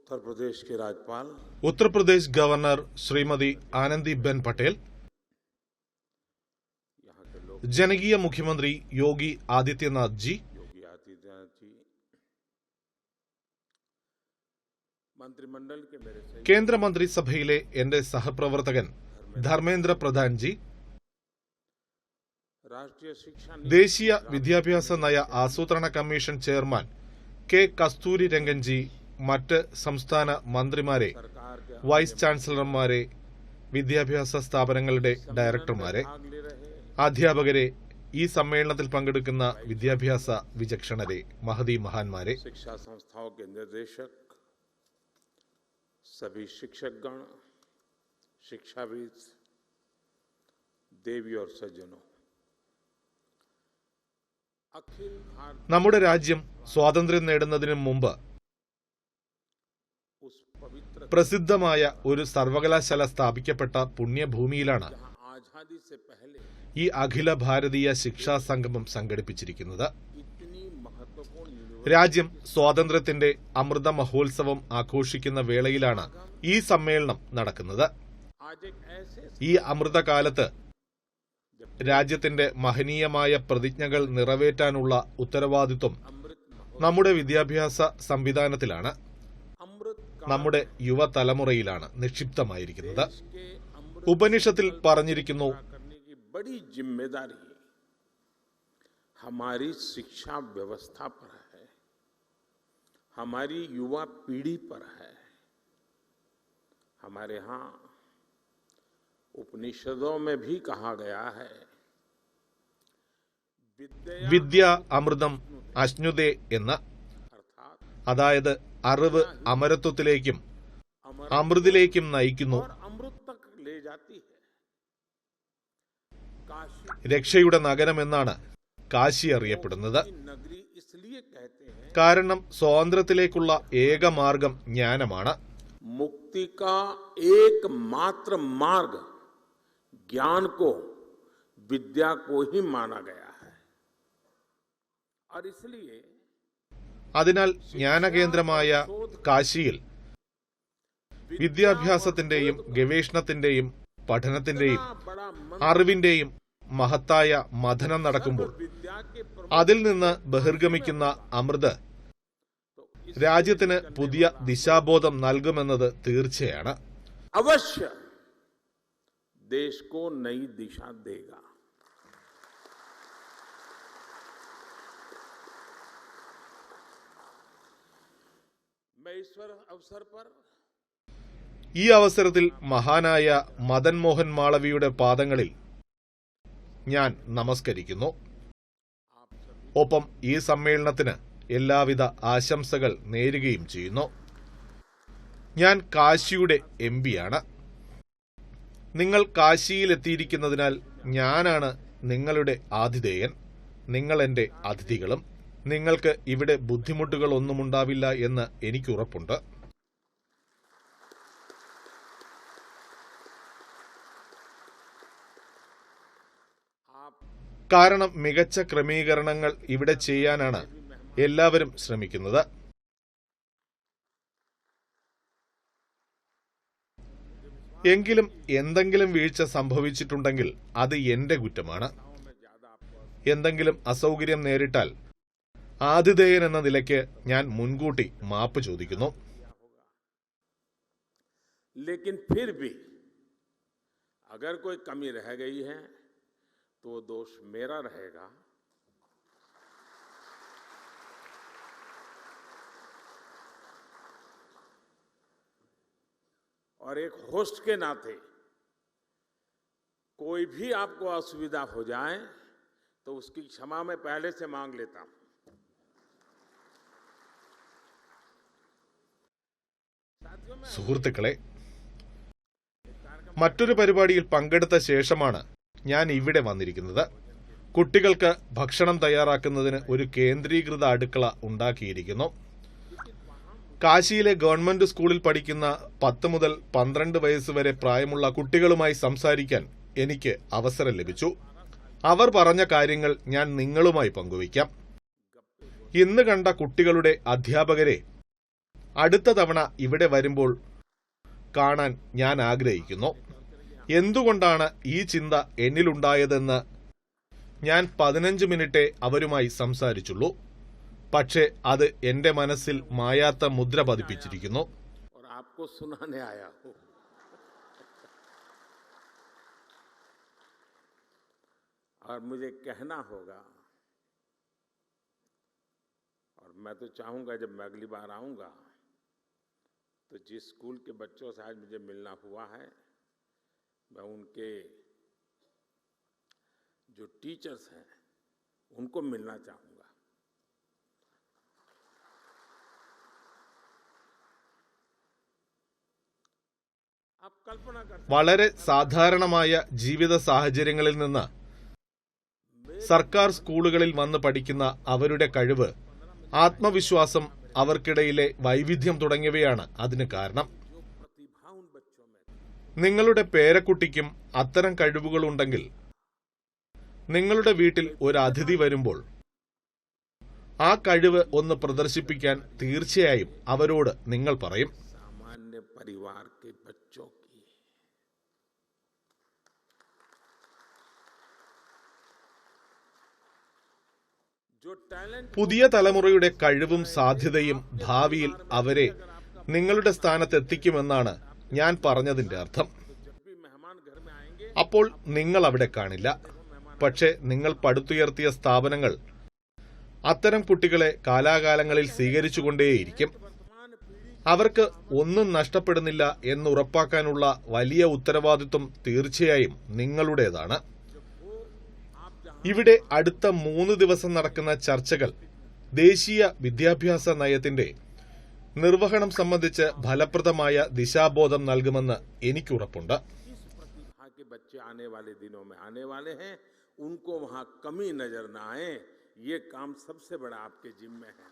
Uttar Pradesh governor Shrimati Anandiben Patel, जनकीय मुख्यमंत्री योगी आदित्यनाथ जी, കേന്ദ്ര മന്ത്രിസഭയിലെ എന്റെ സഹപ്രവർത്തകൻ ധർമ്മേന്ദ്ര പ്രധാൻ ജി, ദേശീയ വിദ്യാഭ്യാസ നയ ആസൂത്രണ commission chairman K Kasturi Rangan G, മറ്റ് സംസ്ഥാന മന്ത്രിമാരെ, വൈസ് ചാൻസലർമാരെ, വിദ്യാഭ്യാസ സ്ഥാപനങ്ങളുടെ ഡയറക്ടർമാരെ, അധ്യാപകരെ, ഈ സമ്മേളനത്തിൽ പങ്കെടുക്കുന്ന വിദ്യാഭ്യാസ വിചക്ഷണരെ, മഹതി മഹാന്മാരെ, सभी शिक्षकगण, शिक्षाविद, देवी और सज्जनों, നമ്മുടെ രാജ്യം സ്വാതന്ത്ര്യം നേടുന്നതിന് മുമ്പ് പ്രസിദ്ധമായ ഒരു സർവകലാശാല സ്ഥാപിക്കപ്പെട്ട പുണ്യഭൂമിയിലാണ് ഈ അഖില ഭാരതീയ ശിക്ഷാ സംഗമം സംഘടിപ്പിച്ചിരിക്കുന്നത്. രാജ്യം സ്വാതന്ത്ര്യത്തിന്റെ അമൃത മഹോത്സവം ആഘോഷിക്കുന്ന വേളയിലാണ് ഈ സമ്മേളനം നടക്കുന്നത്. ഈ അമൃതകാലത്ത് രാജ്യത്തിന്റെ മഹനീയമായ പ്രതിജ്ഞകൾ നിറവേറ്റാനുള്ള ഉത്തരവാദിത്വം നമ്മുടെ വിദ്യാഭ്യാസ സംവിധാനത്തിലാണ്, നമ്മുടെ യുവതലമുറയിലാണ് നിക്ഷിപ്തമായിരിക്കുന്നത്. ഉപനിഷത്തിൽ പറഞ്ഞിരിക്കുന്നു, हमारी शिक्षा व्यवस्था पर है, हमारी युवा पीढ़ी पर है. हमारे यहाँ उपनिषदों में भी कहा गया है, വിദ്യ അമൃതം അശ്നുതേ എന്ന്, അതായത് അറിവ് അമരത്വത്തിലേക്കും അമൃതിലേക്കും നയിക്കുന്നു, രക്ഷയുടെ നഗരം എന്നാണ് കാശി അറിയപ്പെടുന്നത്. കാരണം സ്വാതന്ത്ര്യത്തിലേക്കുള്ള ഏക മാർഗം ജ്ഞാനമാണ്. मुक्ति का एकमात्र मार्ग ज्ञान को, विद्या को ही माना गया है. और इसलिए അതിനാൽ ജ്ഞാനകേന്ദ്രമായ കാശിയിൽ വിദ്യാഭ്യാസത്തിന്റെയും ഗവേഷണത്തിന്റെയും പഠനത്തിന്റെയും അറിവിന്റെയും മഹത്തായ മഥനം നടക്കുമ്പോൾ അതിൽ നിന്ന് ബഹിർഗമിക്കുന്ന അമൃത് രാജ്യത്തിന് പുതിയ ദിശാബോധം നൽകുമെന്നത് തീർച്ചയാണ്. अवश्य देश को नई दिशा देगा. मैं ईश्वर अवसर पर ഈ അവസരത്തിൽ മഹാനായ മദൻ മോഹൻ മാളവിയുടെ പാദങ്ങളിൽ ഞാൻ നമസ്കരിക്കുന്നു. ഒപ്പം ഈ സമ്മേളനത്തിന് എല്ലാവിധ ആശംസകൾ നേരുകയും ചെയ്യുന്നു. ഞാൻ കാശിയുടെ എംപിയാണ്. നിങ്ങൾ കാശിയിലെത്തിയിരിക്കുന്നതിനാൽ ഞാനാണ് നിങ്ങളുടെ ആതിഥേയൻ. നിങ്ങൾ എന്റെ അതിഥികളും. നിങ്ങൾക്ക് ഇവിടെ ബുദ്ധിമുട്ടുകളൊന്നുമുണ്ടാവില്ല എന്ന് എനിക്കുറപ്പുണ്ട്. കാരണം മികച്ച ക്രമീകരണങ്ങൾ ഇവിടെ ചെയ്യാനാണ് എല്ലാവരും ശ്രമിക്കുന്നത്. എങ്കിലും എന്തെങ്കിലും വീഴ്ച സംഭവിച്ചിട്ടുണ്ടെങ്കിൽ അത് എന്റെ കുറ്റമാണ്. എന്തെങ്കിലും അസൗകര്യം നേരിട്ടാൽ ആതിഥേയൻ എന്ന നിലയ്ക്ക് ഞാൻ മുൻകൂട്ടി മാപ്പ് ചോദിക്കുന്നു. लेकिन फिर भी अगर कोई कमी रह गई है तो दोष मेरा रहेगा. और एक होस्ट के नाते कोई भी आपको असुविधा हो जाए तो उसकी क्षमा मैं पहले से मांग लेता हूं. സുഹൃത്തുക്കളെ, മറ്റൊരു പരിപാടിയിൽ പങ്കെടുത്ത ശേഷമാണ് ഞാൻ ഇവിടെ വന്നിരിക്കുന്നത്. കുട്ടികൾക്ക് ഭക്ഷണം തയ്യാറാക്കുന്നതിന് ഒരു കേന്ദ്രീകൃത അടുക്കള ഉണ്ടാക്കിയിരിക്കുന്നു. കാശിയിലെ ഗവൺമെന്റ് സ്കൂളിൽ പഠിക്കുന്ന 10 മുതൽ 12 വയസ്സ് വരെ പ്രായമുള്ള കുട്ടികളുമായി സംസാരിക്കാൻ എനിക്ക് അവസരം ലഭിച്ചു. അവർ പറഞ്ഞ കാര്യങ്ങൾ ഞാൻ നിങ്ങളുമായി പങ്കുവയ്ക്കാം. ഇന്ന് കണ്ട കുട്ടികളുടെ അധ്യാപകരെ അടുത്ത തവണ ഇവിടെ വരുമ്പോൾ കാണാൻ ഞാൻ ആഗ്രഹിക്കുന്നു. എന്തുകൊണ്ടാണ് ഈ ചിന്ത എന്നിലുണ്ടായതെന്ന് ഞാൻ 15 മിനിറ്റേ അവരുമായി സംസാരിച്ചുള്ളൂ. പക്ഷേ അത് എന്റെ മനസ്സിൽ മായാത്ത മുദ്ര പതിപ്പിച്ചിരിക്കുന്നു. और मुझे कहना होगा, और मैं तो चाहूंगा जब मैं अगली बार आऊंगा तो जिस स्कूल के बच्चों से आज मुझे मिलना हुआ है, मैं उनके जो टीचर्स हैं उनको मिलना चाहूंगा. आप कल्पना कर വളരെ സാധാരണമായ ജീവിത സാഹചര്യങ്ങളിൽ നിന്ന് സർക്കാർ സ്കൂളുകളിൽ വന്ന് പഠിക്കുന്ന അവരുടെ കഴിവ്, ആത്മവിശ്വാസം, അവർക്കിടയിലെ വൈവിധ്യം തുടങ്ങിയവയാണ് അതിന് കാരണം. നിങ്ങളുടെ പേരക്കുട്ടിക്കും അത്തരം കഴിവുകളുണ്ടെങ്കിൽ നിങ്ങളുടെ വീട്ടിൽ ഒരു അതിഥി വരുമ്പോൾ ആ കഴിവ് ഒന്ന് പ്രദർശിപ്പിക്കാൻ തീർച്ചയായും അവരോട് നിങ്ങൾ പറയും. सामान्य परिवार के बच्चों की जो टैलेंट പുതിയ തലമുറയുടെ കഴിവും സാധ്യതയും ഭാവിയിൽ അവരെ നിങ്ങളുടെ സ്ഥാനത്ത് എത്തിക്കുമെന്നാണ് ഞാൻ പറഞ്ഞതിന്റെ അർത്ഥം. जब भी मेहमान घर में आएंगे അപ്പോൾ നിങ്ങൾ അവിടെ കാണില്ല. പക്ഷേ നിങ്ങൾ പടുത്തുയർത്തിയ സ്ഥാപനങ്ങൾ അത്തരം കുട്ടികളെ കാലാകാലങ്ങളിൽ സ്വീകരിച്ചുകൊണ്ടേയിരിക്കും. അവർക്ക് ഒന്നും നഷ്ടപ്പെടുന്നില്ല എന്ന് ഉറപ്പാക്കാനുള്ള വലിയ ഉത്തരവാദിത്വം തീർച്ചയായും നിങ്ങളുടേതാണ്. ഇവിടെ അടുത്ത 3 ദിവസം നടക്കുന്ന ചർച്ചകൾ ദേശീയ വിദ്യാഭ്യാസ നയത്തിന്റെ നിർവഹണം സംബന്ധിച്ച് ഫലപ്രദമായ ദിശാബോധം നൽകുമെന്ന് എനിക്കുറപ്പുണ്ട്. प्रतिभा के बच्चे आने वाले दिनों में आने वाले हैं, उनको वहां कमी नजर ना आए, ये काम सबसे बड़ा आपके जिम्मे है.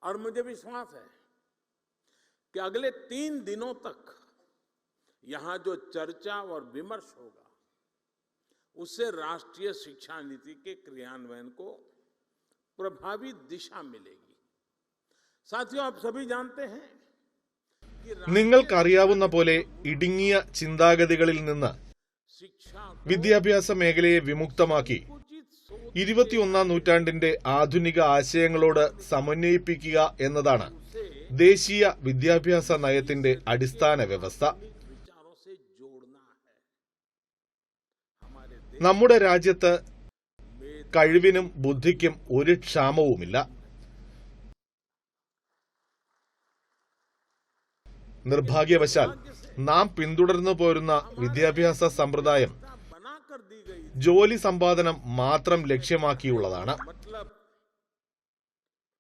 और मुझे विश्वास है कि अगले 3 दिनों तक यहां जो चर्चा और विमर्श होगा उससे राष्ट्रीय शिक्षा नीति के क्रियान्वयन को प्रभावी दिशा मिलेगी. साथियों, आप सभी जानते हैं कि നിങ്ങൾക്കറിയാവുന്ന പോലെ ഇടുങ്ങിയ ചിന്താഗതികളിൽ നിന്ന് शिक्षा വിദ്യാഭ്യാസ മേഖലയെ വിമുക്തമാക്കി उचित सोच 21ാം നൂറ്റാണ്ടിന്റെ ആധുനിക ആശയങ്ങളോട് സമന്വയിപ്പിക്കുക എന്നതാണ് ദേശീയ വിദ്യാഭ്യാസ നയത്തിന്റെ അടിസ്ഥാന വ്യവസ്ഥ. विचारों से जोड़ना है. हमारे നമ്മുടെ രാജ്യത്ത് കഴിവിനും ബുദ്ധിക്കും ഒരു ക്ഷാമവുമില്ല. നിർഭാഗ്യവശാൽ നാം പിന്തുടർന്നു പോരുന്ന വിദ്യാഭ്യാസ സമ്പ്രദായം बनाकर दी गई ജോലി സമ്പാദനം മാത്രം ലക്ഷ്യമാക്കിയുള്ളതാണ്. मतलब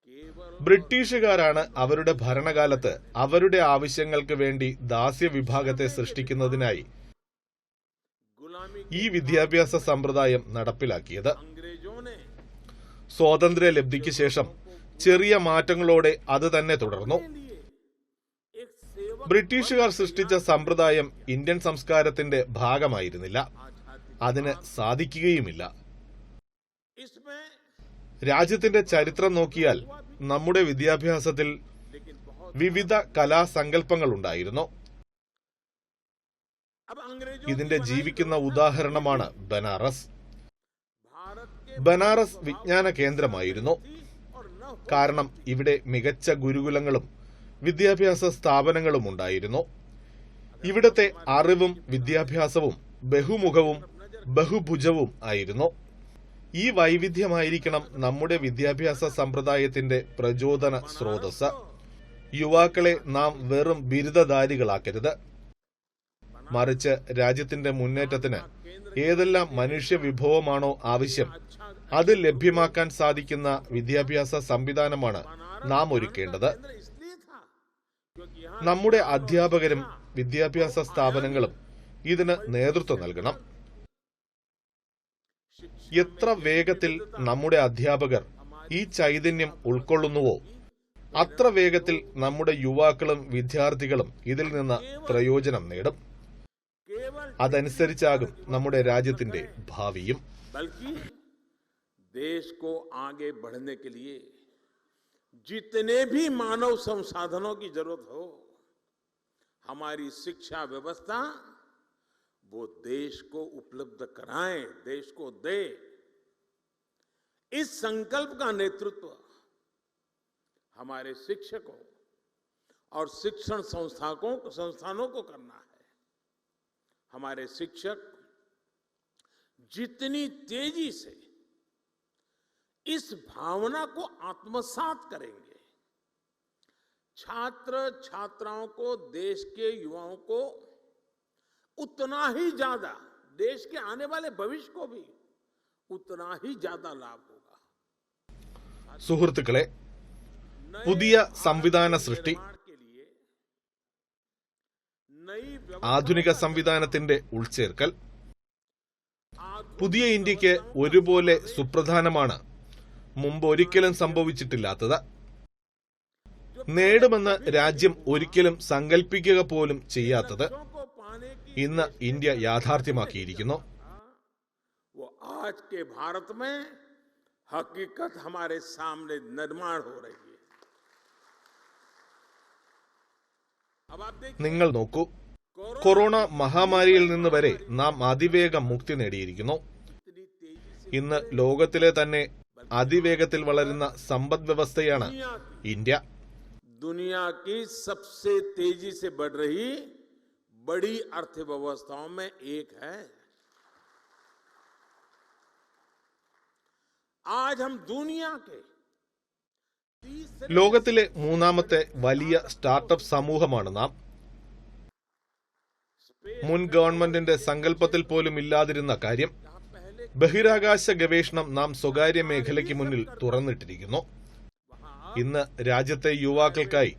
केवल ബ്രിട്ടീഷുകാരാണ് അവരുടെ ഭരണകാലത്ത് അവരുടെ ആവശ്യങ്ങൾക്ക് വേണ്ടി ദാസ്യ വിഭാഗത്തെ സൃഷ്ടിക്കുന്നതിനായി गुलामी ഈ വിദ്യാഭ്യാസ സമ്പ്രദായം നടപ്പിലാക്കിയത്. अंग्रेजों ने സ്വാതന്ത്ര്യ ലബ്ധിക്ക് ശേഷം ചെറിയ മാറ്റങ്ങളോടെ അത് തന്നെ തുടർന്നു. एक सेवक ബ്രിട്ടീഷുകാർ സൃഷ്ടിച്ച സമ്പ്രദായം ഇന്ത്യൻ സംസ്കാരത്തിന്റെ ഭാഗമായിരുന്നില്ല. അതിന് സാധിക്കുകയുമില്ല. इसमें രാജ്യത്തിന്റെ ചരിത്രം നോക്കിയാൽ നമ്മുടെ വിദ്യാഭ്യാസത്തിൽ लेकिन बहुत വിവിധ കലാസങ്കല്പങ്ങൾ ഉണ്ടായിരുന്നു. अब अंग्रेजों ഇതിന്റെ ജീവിക്കുന്ന ഉദാഹരണമാണ് ബനാറസ്. भारत के ബനാറസ് വിജ്ഞാന കേന്ദ്രമായിരുന്നു. और न കാരണം ഇവിടെ മികച്ച ഗുരുകുലങ്ങളും വിദ്യാഭ്യാസ സ്ഥാപനങ്ങളും ഉണ്ടായിരുന്നു. ഇവിടത്തെ അറിവും വിദ്യാഭ്യാസവും ബഹുമുഖവും ബഹുഭുജവും ആയിരുന്നു. ഈ വൈവിധ്യമായിരിക്കണം നമ്മുടെ വിദ്യാഭ്യാസ സമ്പ്രദായത്തിന്റെ പ്രചോദന സ്രോതസ്. യുവാക്കളെ നാം വെറും ബിരുദധാരികളാക്കരുത്. മറിച്ച് രാജ്യത്തിന്റെ മുന്നേറ്റത്തിന് ഏതെല്ലാം മനുഷ്യ വിഭവമാണോ ആവശ്യം അത് ലഭ്യമാക്കാൻ സാധിക്കുന്ന വിദ്യാഭ്യാസ സംവിധാനമാണ് നാം ഒരുക്കേണ്ടത്. इसलिए था क्योंकि यहाँ നമ്മുടെ അധ്യാപകരും വിദ്യാഭ്യാസ സ്ഥാപനങ്ങളും ഇതിന് നേതൃത്വം നൽകണം. എത്ര വേഗത്തിൽ നമ്മുടെ അധ്യാപകർ ഈ ചൈതന്യം ഉൾക്കൊള്ളുന്നുവോ അത്ര വേഗത്തിൽ നമ്മുടെ യുവാക്കളും വിദ്യാർത്ഥികളും ഇതിൽ നിന്ന് പ്രയോജനം നേടും. केवल അതനുസരിച്ചാകും നമ്മുടെ രാജ്യത്തിന്റെ ഭാവിയും. बल्कि देश को आगे बढ़ने के लिए जितने भी मानव संसाधनों की जरूरत हो, हमारी शिक्षा व्यवस्था वो देश को उपलब्ध कराए, देश को दे। इस संकल्प का नेतृत्व हमारे शिक्षकों और शिक्षण संस्थानों को करना है। हमारे शिक्षक जितनी तेजी से इस भावना को आत्मसात करेंगे, छात्र छात्राओं को, देश के युवाओं को उतना ही ज्यादा, देश के आने वाले भविष्य को भी उतना ही ज्यादा लाभ होगा। സുഹൃത്തുക്കളെ, പുതിയ സംവിധാന സൃഷ്ടി, ആധുനിക സംവിധാനത്തിന്റെ ഉൾച്ചേർക്കൽ പുതിയ ഇന്ത്യക്ക് ഒരുപോലെ സുപ്രധാനമാണ്, മുമ്പ് ഒരിക്കലും സംഭവിച്ചിട്ടില്ലാത്തത്. നേടുമെന്ന് രാജ്യം ഒരിക്കലും സങ്കല്പിക്കുക പോലും ചെയ്യാത്തത് ഇന്ന് ഇന്ത്യ യാഥാർത്ഥ്യമാക്കിയിരിക്കുന്നു. हकीकत हमारे सामने निर्माण हो रही है. നിങ്ങൾ നോക്കൂ, കൊറോണ മഹാമാരിയിൽ നിന്ന് വരെ നാം അതിവേഗം മുക്തി നേടിയിരിക്കുന്നു. ഇന്ന് ലോകത്തിലെ തന്നെ അതിവേഗത്തിൽ വളരുന്ന സമ്പദ് വ്യവസ്ഥയാണ് ഇന്ത്യ. दुनिया की सबसे तेजी से बढ़ रही बड़ी अर्थव्यवस्थाओं में एक है. आज हम दुनिया के ലോകത്തിലെ മൂന്നാമത്തെ വലിയ സ്റ്റാർട്ടപ്പ് സമൂഹമാണ് നാം. മുൻ ഗവൺമെന്റിന്റെ സങ്കല്പത്തിൽ പോലും ഇല്ലാതിരുന്ന കാര്യം, ബഹിരാകാശ ഗവേഷണം നാം സ്വകാര്യ മേഖലയ്ക്ക് മുന്നിൽ തുറന്നിട്ടിരിക്കുന്നു. ഇന്ന് രാജ്യത്തെ യുവാക്കൾക്കായി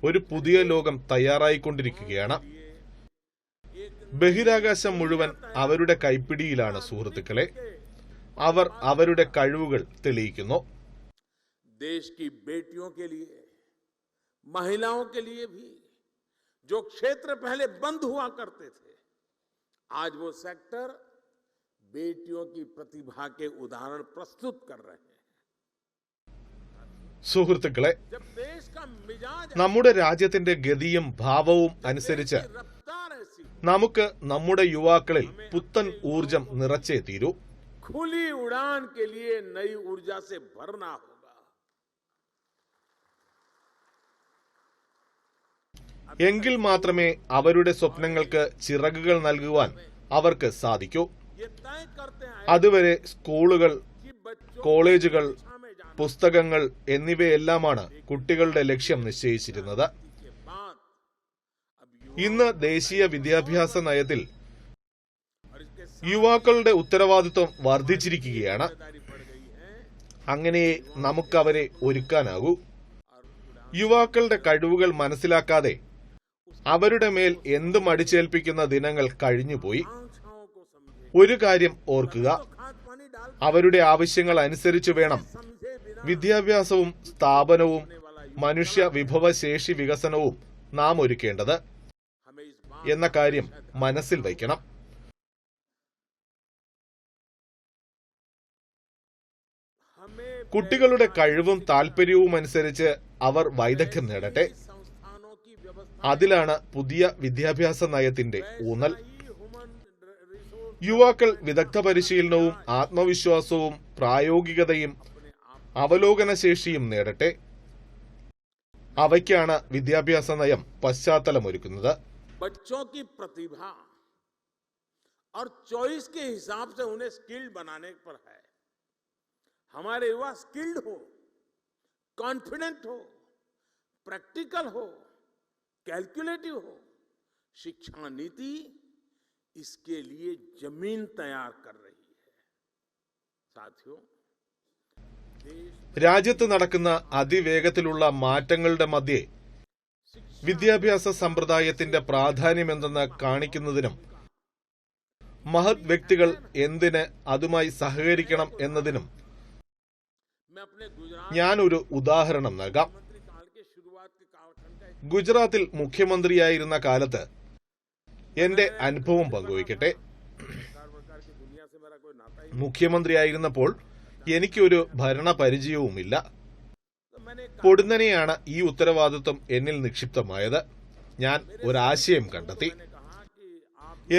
ഒരു പുതിയ ലോകം തയ്യാറായിക്കൊണ്ടിരിക്കുകയാണ്. ബഹിരാകാശം മുഴുവൻ അവരുടെ കൈപ്പിടിയിലാണ് സുഹൃത്തുക്കളെ. അവർ അവരുടെ കഴിവുകൾ തെളിയിക്കുന്നു. देश की बेटियों के लिए, महिलाओं के लिए भी जो क्षेत्र पहले बंद हुआ करते थे, आज वो सेक्टर बेटियों की प्रतिभा के उदाहरण प्रस्तुत कर रहे हैं. സുഹൃത്തുക്കളെ, നമ്മുടെ രാജ്യത്തിന്റെ ഗതിയും ഭാവവും അനുസരിച്ച് നമുക്ക് നമ്മുടെ യുവാക്കളിൽ പുത്തൻ ഊർജം നിറച്ചേ തീരൂ. खुली उड़ान के लिए नई ऊर्जा से भरना होगा. എങ്കിൽ മാത്രമേ അവരുടെ സ്വപ്നങ്ങൾക്ക് ചിറകുകൾ നൽകുവാൻ അവർക്ക് സാധിക്കൂ. അതുവരെ സ്കൂളുകൾ, കോളേജുകൾ, പുസ്തകങ്ങൾ എന്നിവയെല്ലാമാണ് കുട്ടികളുടെ ലക്ഷ്യം നിശ്ചയിച്ചിരുന്നത്. ഇന്ന് ദേശീയ വിദ്യാഭ്യാസ നയത്തിൽ യുവാക്കളുടെ ഉത്തരവാദിത്വം വർദ്ധിച്ചിരിക്കുകയാണ്. അങ്ങനെ നമുക്കവരെ ഒരുക്കാനാകൂ. യുവാക്കളുടെ കഴിവുകൾ മനസ്സിലാക്കാതെ അവരുടെ മേൽ എന്തും അടിച്ചേൽപ്പിക്കുന്ന ദിനങ്ങൾ കഴിഞ്ഞുപോയി. ഒരു കാര്യം ഓർക്കുക, അവരുടെ ആവശ്യങ്ങൾ അനുസരിച്ചു വേണം വിദ്യാഭ്യാസവും സ്ഥാപനവും മനുഷ്യ വിഭവശേഷി വികസനവും നാം ഒരുക്കേണ്ടത് എന്ന കാര്യം മനസ്സിൽ വയ്ക്കണം. കുട്ടികളുടെ കഴിവും താല്പര്യവും അനുസരിച്ച് അവർ വൈദഗ്ധ്യം നേടട്ടെ. അതിലാണ് പുതിയ വിദ്യാഭ്യാസ നയത്തിന്റെ ഊന്നൽ. യുവാക്കൾ വിദഗ്ധ പരിശീലനവും ആത്മവിശ്വാസവും പ്രായോഗികതയും അവലോകനശേഷിയും നേടട്ടെ. അവയ്ക്കാണ് വിദ്യാഭ്യാസ നയം പശ്ചാത്തലമൊരുക്കുന്നത്. बच्चों की प्रतिभा और चॉइस के हिसाब से उन्हें स्किल्ड बनाने पर है. हमारे युवा स्किल्ड हो, कॉन्फिडेंट हो, प्रैक्टिकल हो, कैलकुलेटिव हो. शिक्षा नीति इसके लिए जमीन तैयार कर रही है. साथियों, രാജ്യത്ത് നടക്കുന്ന അതിവേഗത്തിലുള്ള മാറ്റങ്ങളുടെ മധ്യേ വിദ്യാഭ്യാസ സമ്പ്രദായത്തിന്റെ പ്രാധാന്യമെന്തെന്ന് കാണിക്കുന്നതിനും മഹത് വ്യക്തികൾ എന്തിന് അതുമായി സഹകരിക്കണം എന്നതിനും ഞാനൊരു ഉദാഹരണം നൽകാം. ഗുജറാത്തിൽ മുഖ്യമന്ത്രിയായിരുന്ന കാലത്ത് എന്റെ അനുഭവം പങ്കുവയ്ക്കട്ടെ. മുഖ്യമന്ത്രിയായിരുന്നപ്പോൾ എനിക്കൊരു ഭരണ പരിചയവുമില്ല. പൊടുന്നനെയാണ് ഈ ഉത്തരവാദിത്വം എന്നിൽ നിക്ഷിപ്തമായത്. ഞാൻ ഒരാശയം കണ്ടെത്തി.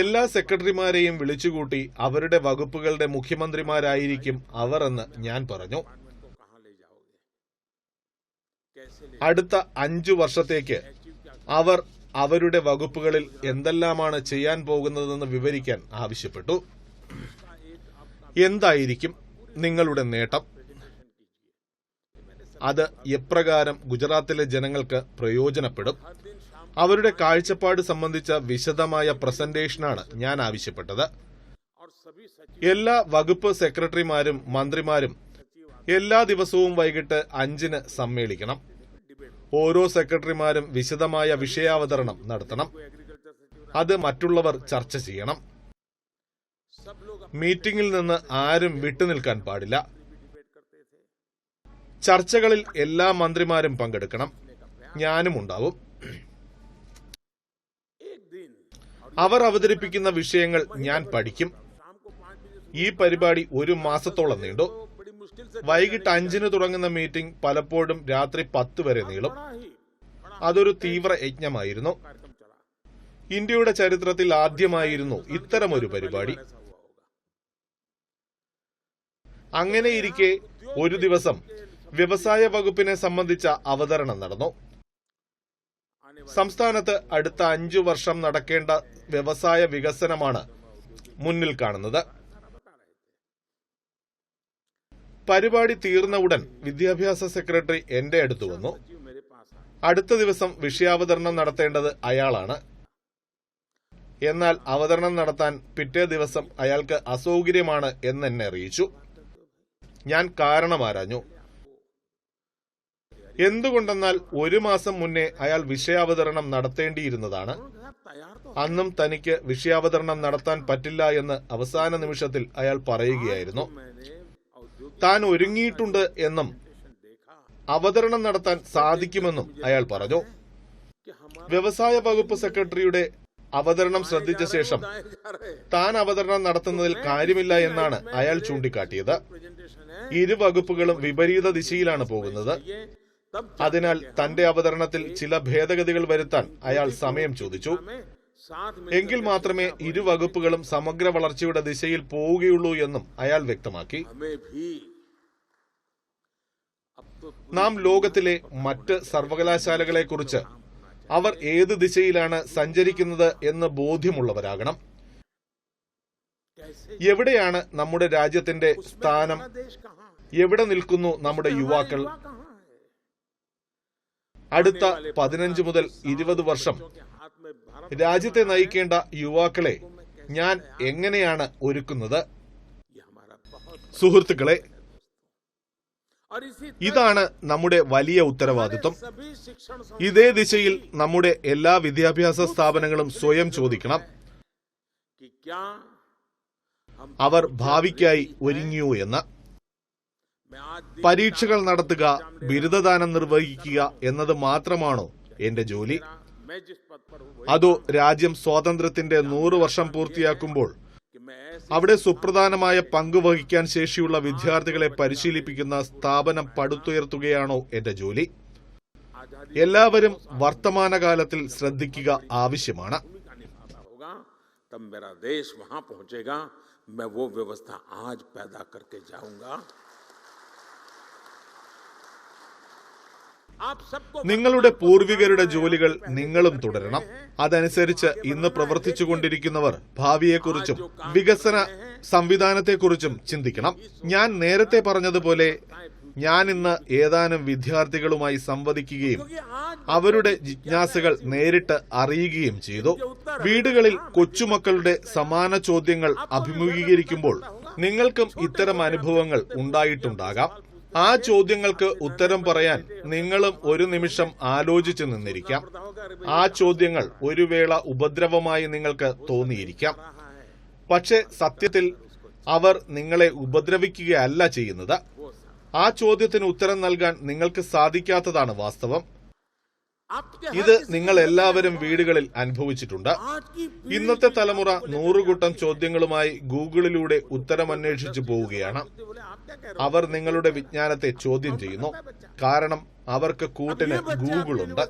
എല്ലാ സെക്രട്ടറിമാരെയും വിളിച്ചുകൂട്ടി അവരുടെ വകുപ്പുകളുടെ മുഖ്യമന്ത്രിമാരായിരിക്കും അവർ എന്ന് ഞാൻ പറഞ്ഞു. അടുത്ത 5 വർഷത്തേക്ക് അവർ അവരുടെ വകുപ്പുകളിൽ എന്തെല്ലാമാണ് ചെയ്യാൻ പോകുന്നതെന്ന് വിവരിക്കാൻ ആവശ്യപ്പെട്ടു. എന്തായിരിക്കും നിങ്ങളുടെ നേട്ടം? അത് എപ്രകാരം ഗുജറാത്തിലെ ജനങ്ങൾക്ക് പ്രയോജനപ്പെടും? അവരുടെ കാഴ്ചപ്പാട് സംബന്ധിച്ച വിശദമായ പ്രസന്റേഷനാണ് ഞാൻ ആവശ്യപ്പെട്ടത്. എല്ലാ വകുപ്പ് സെക്രട്ടറിമാരും മന്ത്രിമാരും എല്ലാ ദിവസവും വൈകിട്ട് 5-ന് സമ്മേളിക്കണം. ഓരോ സെക്രട്ടറിമാരും വിശദമായ വിഷയാവതരണം നടത്തണം. അത് മറ്റുള്ളവർ ചർച്ച ചെയ്യണം. മീറ്റിംഗിൽ നിന്ന് ആരും വിട്ടുനിൽക്കാൻ പാടില്ല. ചർച്ചകളിൽ എല്ലാ മന്ത്രിമാരും പങ്കെടുക്കണം. ഞാനും ഉണ്ടാവും. അവർ അവതരിപ്പിക്കുന്ന വിഷയങ്ങൾ ഞാൻ പഠിക്കും. ഈ പരിപാടി 1 മാസത്തോളം നീണ്ടു. വൈകിട്ട് 5-ന് തുടങ്ങുന്ന മീറ്റിംഗ് പലപ്പോഴും രാത്രി 10 വരെ നീളും. അതൊരു തീവ്ര യജ്ഞമായിരുന്നു. ഇന്ത്യയുടെ ചരിത്രത്തിൽ ആദ്യമായിരുന്നു ഇത്തരമൊരു പരിപാടി. അങ്ങനെയിരിക്കെ ഒരു ദിവസം വ്യവസായ വകുപ്പിനെ സംബന്ധിച്ച അവതരണം നടന്നു. സംസ്ഥാനത്ത് അടുത്ത 5 വർഷം നടക്കേണ്ട വ്യവസായ വികസനമാണ് മുന്നിൽ കാണുന്നത്. പരിപാടി തീർന്ന ഉടൻ വിദ്യാഭ്യാസ സെക്രട്ടറി എന്റെ അടുത്ത് വന്നു. അടുത്ത ദിവസം വിഷയാവതരണം നടത്തേണ്ടത് അയാളാണ്. എന്നാൽ അവതരണം നടത്താൻ പിറ്റേ ദിവസം അയാൾക്ക് അസൗകര്യമാണ് എന്നെ അറിയിച്ചു. ഞാൻ കാരണം ആരാഞ്ഞു. എന്തുകൊണ്ടെന്നാൽ 1 മാസം മുന്നേ അയാൾ വിഷയാവതരണം നടത്തേണ്ടിയിരുന്നതാണ്. അന്നും തനിക്ക് വിഷയാവതരണം നടത്താൻ പറ്റില്ല എന്ന് അവസാന നിമിഷത്തിൽ അയാൾ പറയുകയായിരുന്നു. താൻ ഒരുങ്ങിയിട്ടുണ്ട് എന്നും അവതരണം നടത്താൻ സാധിക്കുമെന്നും അയാൾ പറഞ്ഞു. വ്യവസായ വകുപ്പ് സെക്രട്ടറിയുടെ അവതരണം ശ്രദ്ധിച്ച ശേഷം താൻ അവതരണം നടത്തുന്നതിൽ കാര്യമില്ല എന്നാണ് അയാൾ ചൂണ്ടിക്കാട്ടിയത്. 2 വകുപ്പുകളും വിപരീത ദിശയിലാണ് പോകുന്നത്. അതിനാൽ തന്റെ അവതരണത്തിൽ ചില ഭേദഗതികൾ വരുത്താൻ അയാൾ സമയം ചോദിച്ചു. എങ്കിൽ മാത്രമേ 2 വകുപ്പുകളും സമഗ്ര വളർച്ചയുടെ ദിശയിൽ പോവുകയുള്ളൂ എന്നും അയാൾ വ്യക്തമാക്കി. നാം ലോകത്തിലെ മറ്റ് സർവകലാശാലകളെക്കുറിച്ച് അവർ ഏത് ദിശയിലാണ് സഞ്ചരിക്കുന്നത് എന്ന് ബോധ്യമുള്ളവരാകണം. എവിടെയാണ് നമ്മുടെ രാജ്യത്തിന്റെ സ്ഥാനം? എവിടെ നിൽക്കുന്നു നമ്മുടെ യുവാക്കൾ? അടുത്ത 15 മുതൽ 20 വർഷം രാജ്യത്തെ നയിക്കേണ്ട യുവാക്കളെ ഞാൻ എങ്ങനെയാണ് ഒരുക്കുന്നത്? സുഹൃത്തുക്കളെ, ഇതാണ് നമ്മുടെ വലിയ ഉത്തരവാദിത്വം. ഇതേ ദിശയിൽ നമ്മുടെ എല്ലാ വിദ്യാഭ്യാസ സ്ഥാപനങ്ങളും സ്വയം ചോദിക്കണം, അവർ ഭാവിക്കായി ഒരുങ്ങിയോ എന്ന്. പരീക്ഷകൾ നടത്തുക, ബിരുദദാനം നിർവഹിക്കുക എന്നത് മാത്രമാണോ എന്റെ ജോലി? അതോ രാജ്യം സ്വാതന്ത്ര്യത്തിന്റെ 100 വർഷം പൂർത്തിയാക്കുമ്പോൾ അവിടെ സുപ്രധാനമായ പങ്ക് വഹിക്കാൻ ശേഷിയുള്ള വിദ്യാർത്ഥികളെ പരിശീലിപ്പിക്കുന്ന സ്ഥാപനം പടുത്തുയർത്തുകയാണോ എന്റെ ജോലി? എല്ലാവരും വർത്തമാനകാലത്തിൽ ശ്രദ്ധിക്കുക ആവശ്യമാണ്. നിങ്ങളുടെ പൂർവികരുടെ ജോലികൾ നിങ്ങളും തുടരണം. അതനുസരിച്ച് ഇന്ന് പ്രവർത്തിച്ചുകൊണ്ടിരിക്കുന്നവർ ഭാവിയെക്കുറിച്ചും വികസന സംവിധാനത്തെക്കുറിച്ചും ചിന്തിക്കണം. ഞാൻ നേരത്തെ പറഞ്ഞതുപോലെ ഞാൻ ഇന്ന് ഏതാനും വിദ്യാർത്ഥികളുമായി സംവദിക്കുകയും അവരുടെ ജിജ്ഞാസകൾ നേരിട്ട് അറിയുകയും ചെയ്തു. വീടുകളിൽ കൊച്ചുമക്കളുടെ സമാന ചോദ്യങ്ങൾ അഭിമുഖീകരിക്കുമ്പോൾ നിങ്ങൾക്കും ഇത്തരം അനുഭവങ്ങൾ ഉണ്ടായിട്ടുണ്ടാകാം. ആ ചോദ്യങ്ങൾക്ക് ഉത്തരം പറയാൻ നിങ്ങളും ഒരു നിമിഷം ആലോചിച്ചു നിന്നിരിക്കാം. ആ ചോദ്യങ്ങൾ ഒരു വേള ഉപദ്രവമായി നിങ്ങൾക്ക് തോന്നിയിരിക്കാം. പക്ഷെ സത്യത്തിൽ അവർ നിങ്ങളെ ഉപദ്രവിക്കുകയല്ല ചെയ്യുന്നത്. ആ ചോദ്യത്തിന് ഉത്തരം നൽകാൻ നിങ്ങൾക്ക് സാധിക്കാത്തതാണ് വാസ്തവം. ഇത് നിങ്ങൾ എല്ലാവരും വീടുകളിൽ അനുഭവിച്ചിട്ടുണ്ട്. ഇന്നത്തെ തലമുറ 100 കൂട്ടം ചോദ്യങ്ങളുമായി ഗൂഗിളിലൂടെ ഉത്തരം അന്വേഷിച്ചു പോവുകയാണ്. അവർ നിങ്ങളുടെ വിജ്ഞാനത്തെ ചോദ്യം ചെയ്യുന്നു. കാരണം അവർക്ക് കൂട്ടിന് ഗൂഗിൾ ഉണ്ട്.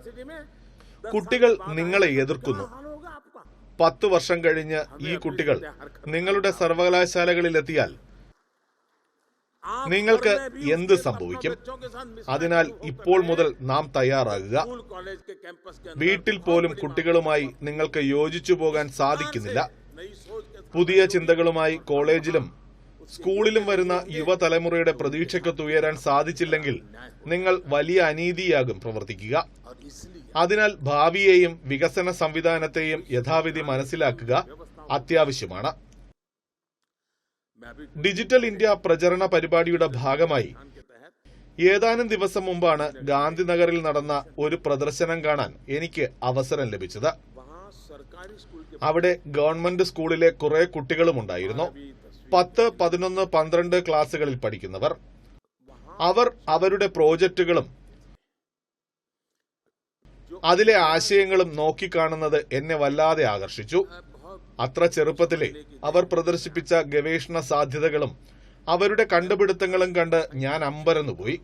കുട്ടികൾ നിങ്ങളെ എതിർക്കുന്നു. 10 വർഷം കഴിഞ്ഞ് ഈ കുട്ടികൾ നിങ്ങളുടെ സർവകലാശാലകളിലെത്തിയാൽ നിങ്ങൾക്ക് എന്ത് സംഭവിക്കും? അതിനാൽ ഇപ്പോൾ മുതൽ നാം തയ്യാറാകുക. വീട്ടിൽ പോലും കുട്ടികളുമായി നിങ്ങൾക്ക് യോജിച്ചു പോകാൻ സാധിക്കുന്നില്ല. പുതിയ ചിന്തകളുമായി കോളേജിലും സ്കൂളിലും വരുന്ന യുവതലമുറയുടെ പ്രതീക്ഷയ്ക്കൊത്ത് ഉയരാൻ സാധിച്ചില്ലെങ്കിൽ നിങ്ങൾ വലിയ അനീതിയാകും പ്രവർത്തിക്കുക. അതിനാൽ ഭാവിയെയും വികസന സംവിധാനത്തെയും യഥാവിധി മനസ്സിലാക്കുക അത്യാവശ്യമാണ്. ഡിജിറ്റൽ ഇന്ത്യ പ്രചരണ പരിപാടിയുടെ ഭാഗമായി ഏതാനും ദിവസം മുമ്പാണ് ഗാന്ധിനഗറിൽ നടന്ന ഒരു പ്രദർശനം കാണാൻ എനിക്ക് അവസരം ലഭിച്ചത്. അവിടെ ഗവൺമെന്റ് സ്കൂളിലെ കുറെ കുട്ടികളും ഉണ്ടായിരുന്നു. 10, 11, 12 ക്ലാസുകളിൽ പഠിക്കുന്നവർ. അവർ അവരുടെ പ്രോജക്റ്റുകളും അതിലെ ആശയങ്ങളും നോക്കിക്കാണുന്നത് എന്നെ വല്ലാതെ ആകർഷിച്ചു. അത്ര ചെറുപ്പത്തിലെ അവർ പ്രദർശിപ്പിച്ച ഗവേഷണ സാധ്യതകളും അവരുടെ കണ്ടുപിടുത്തങ്ങളും കണ്ട് ഞാൻ അമ്പരന്നുപോയി.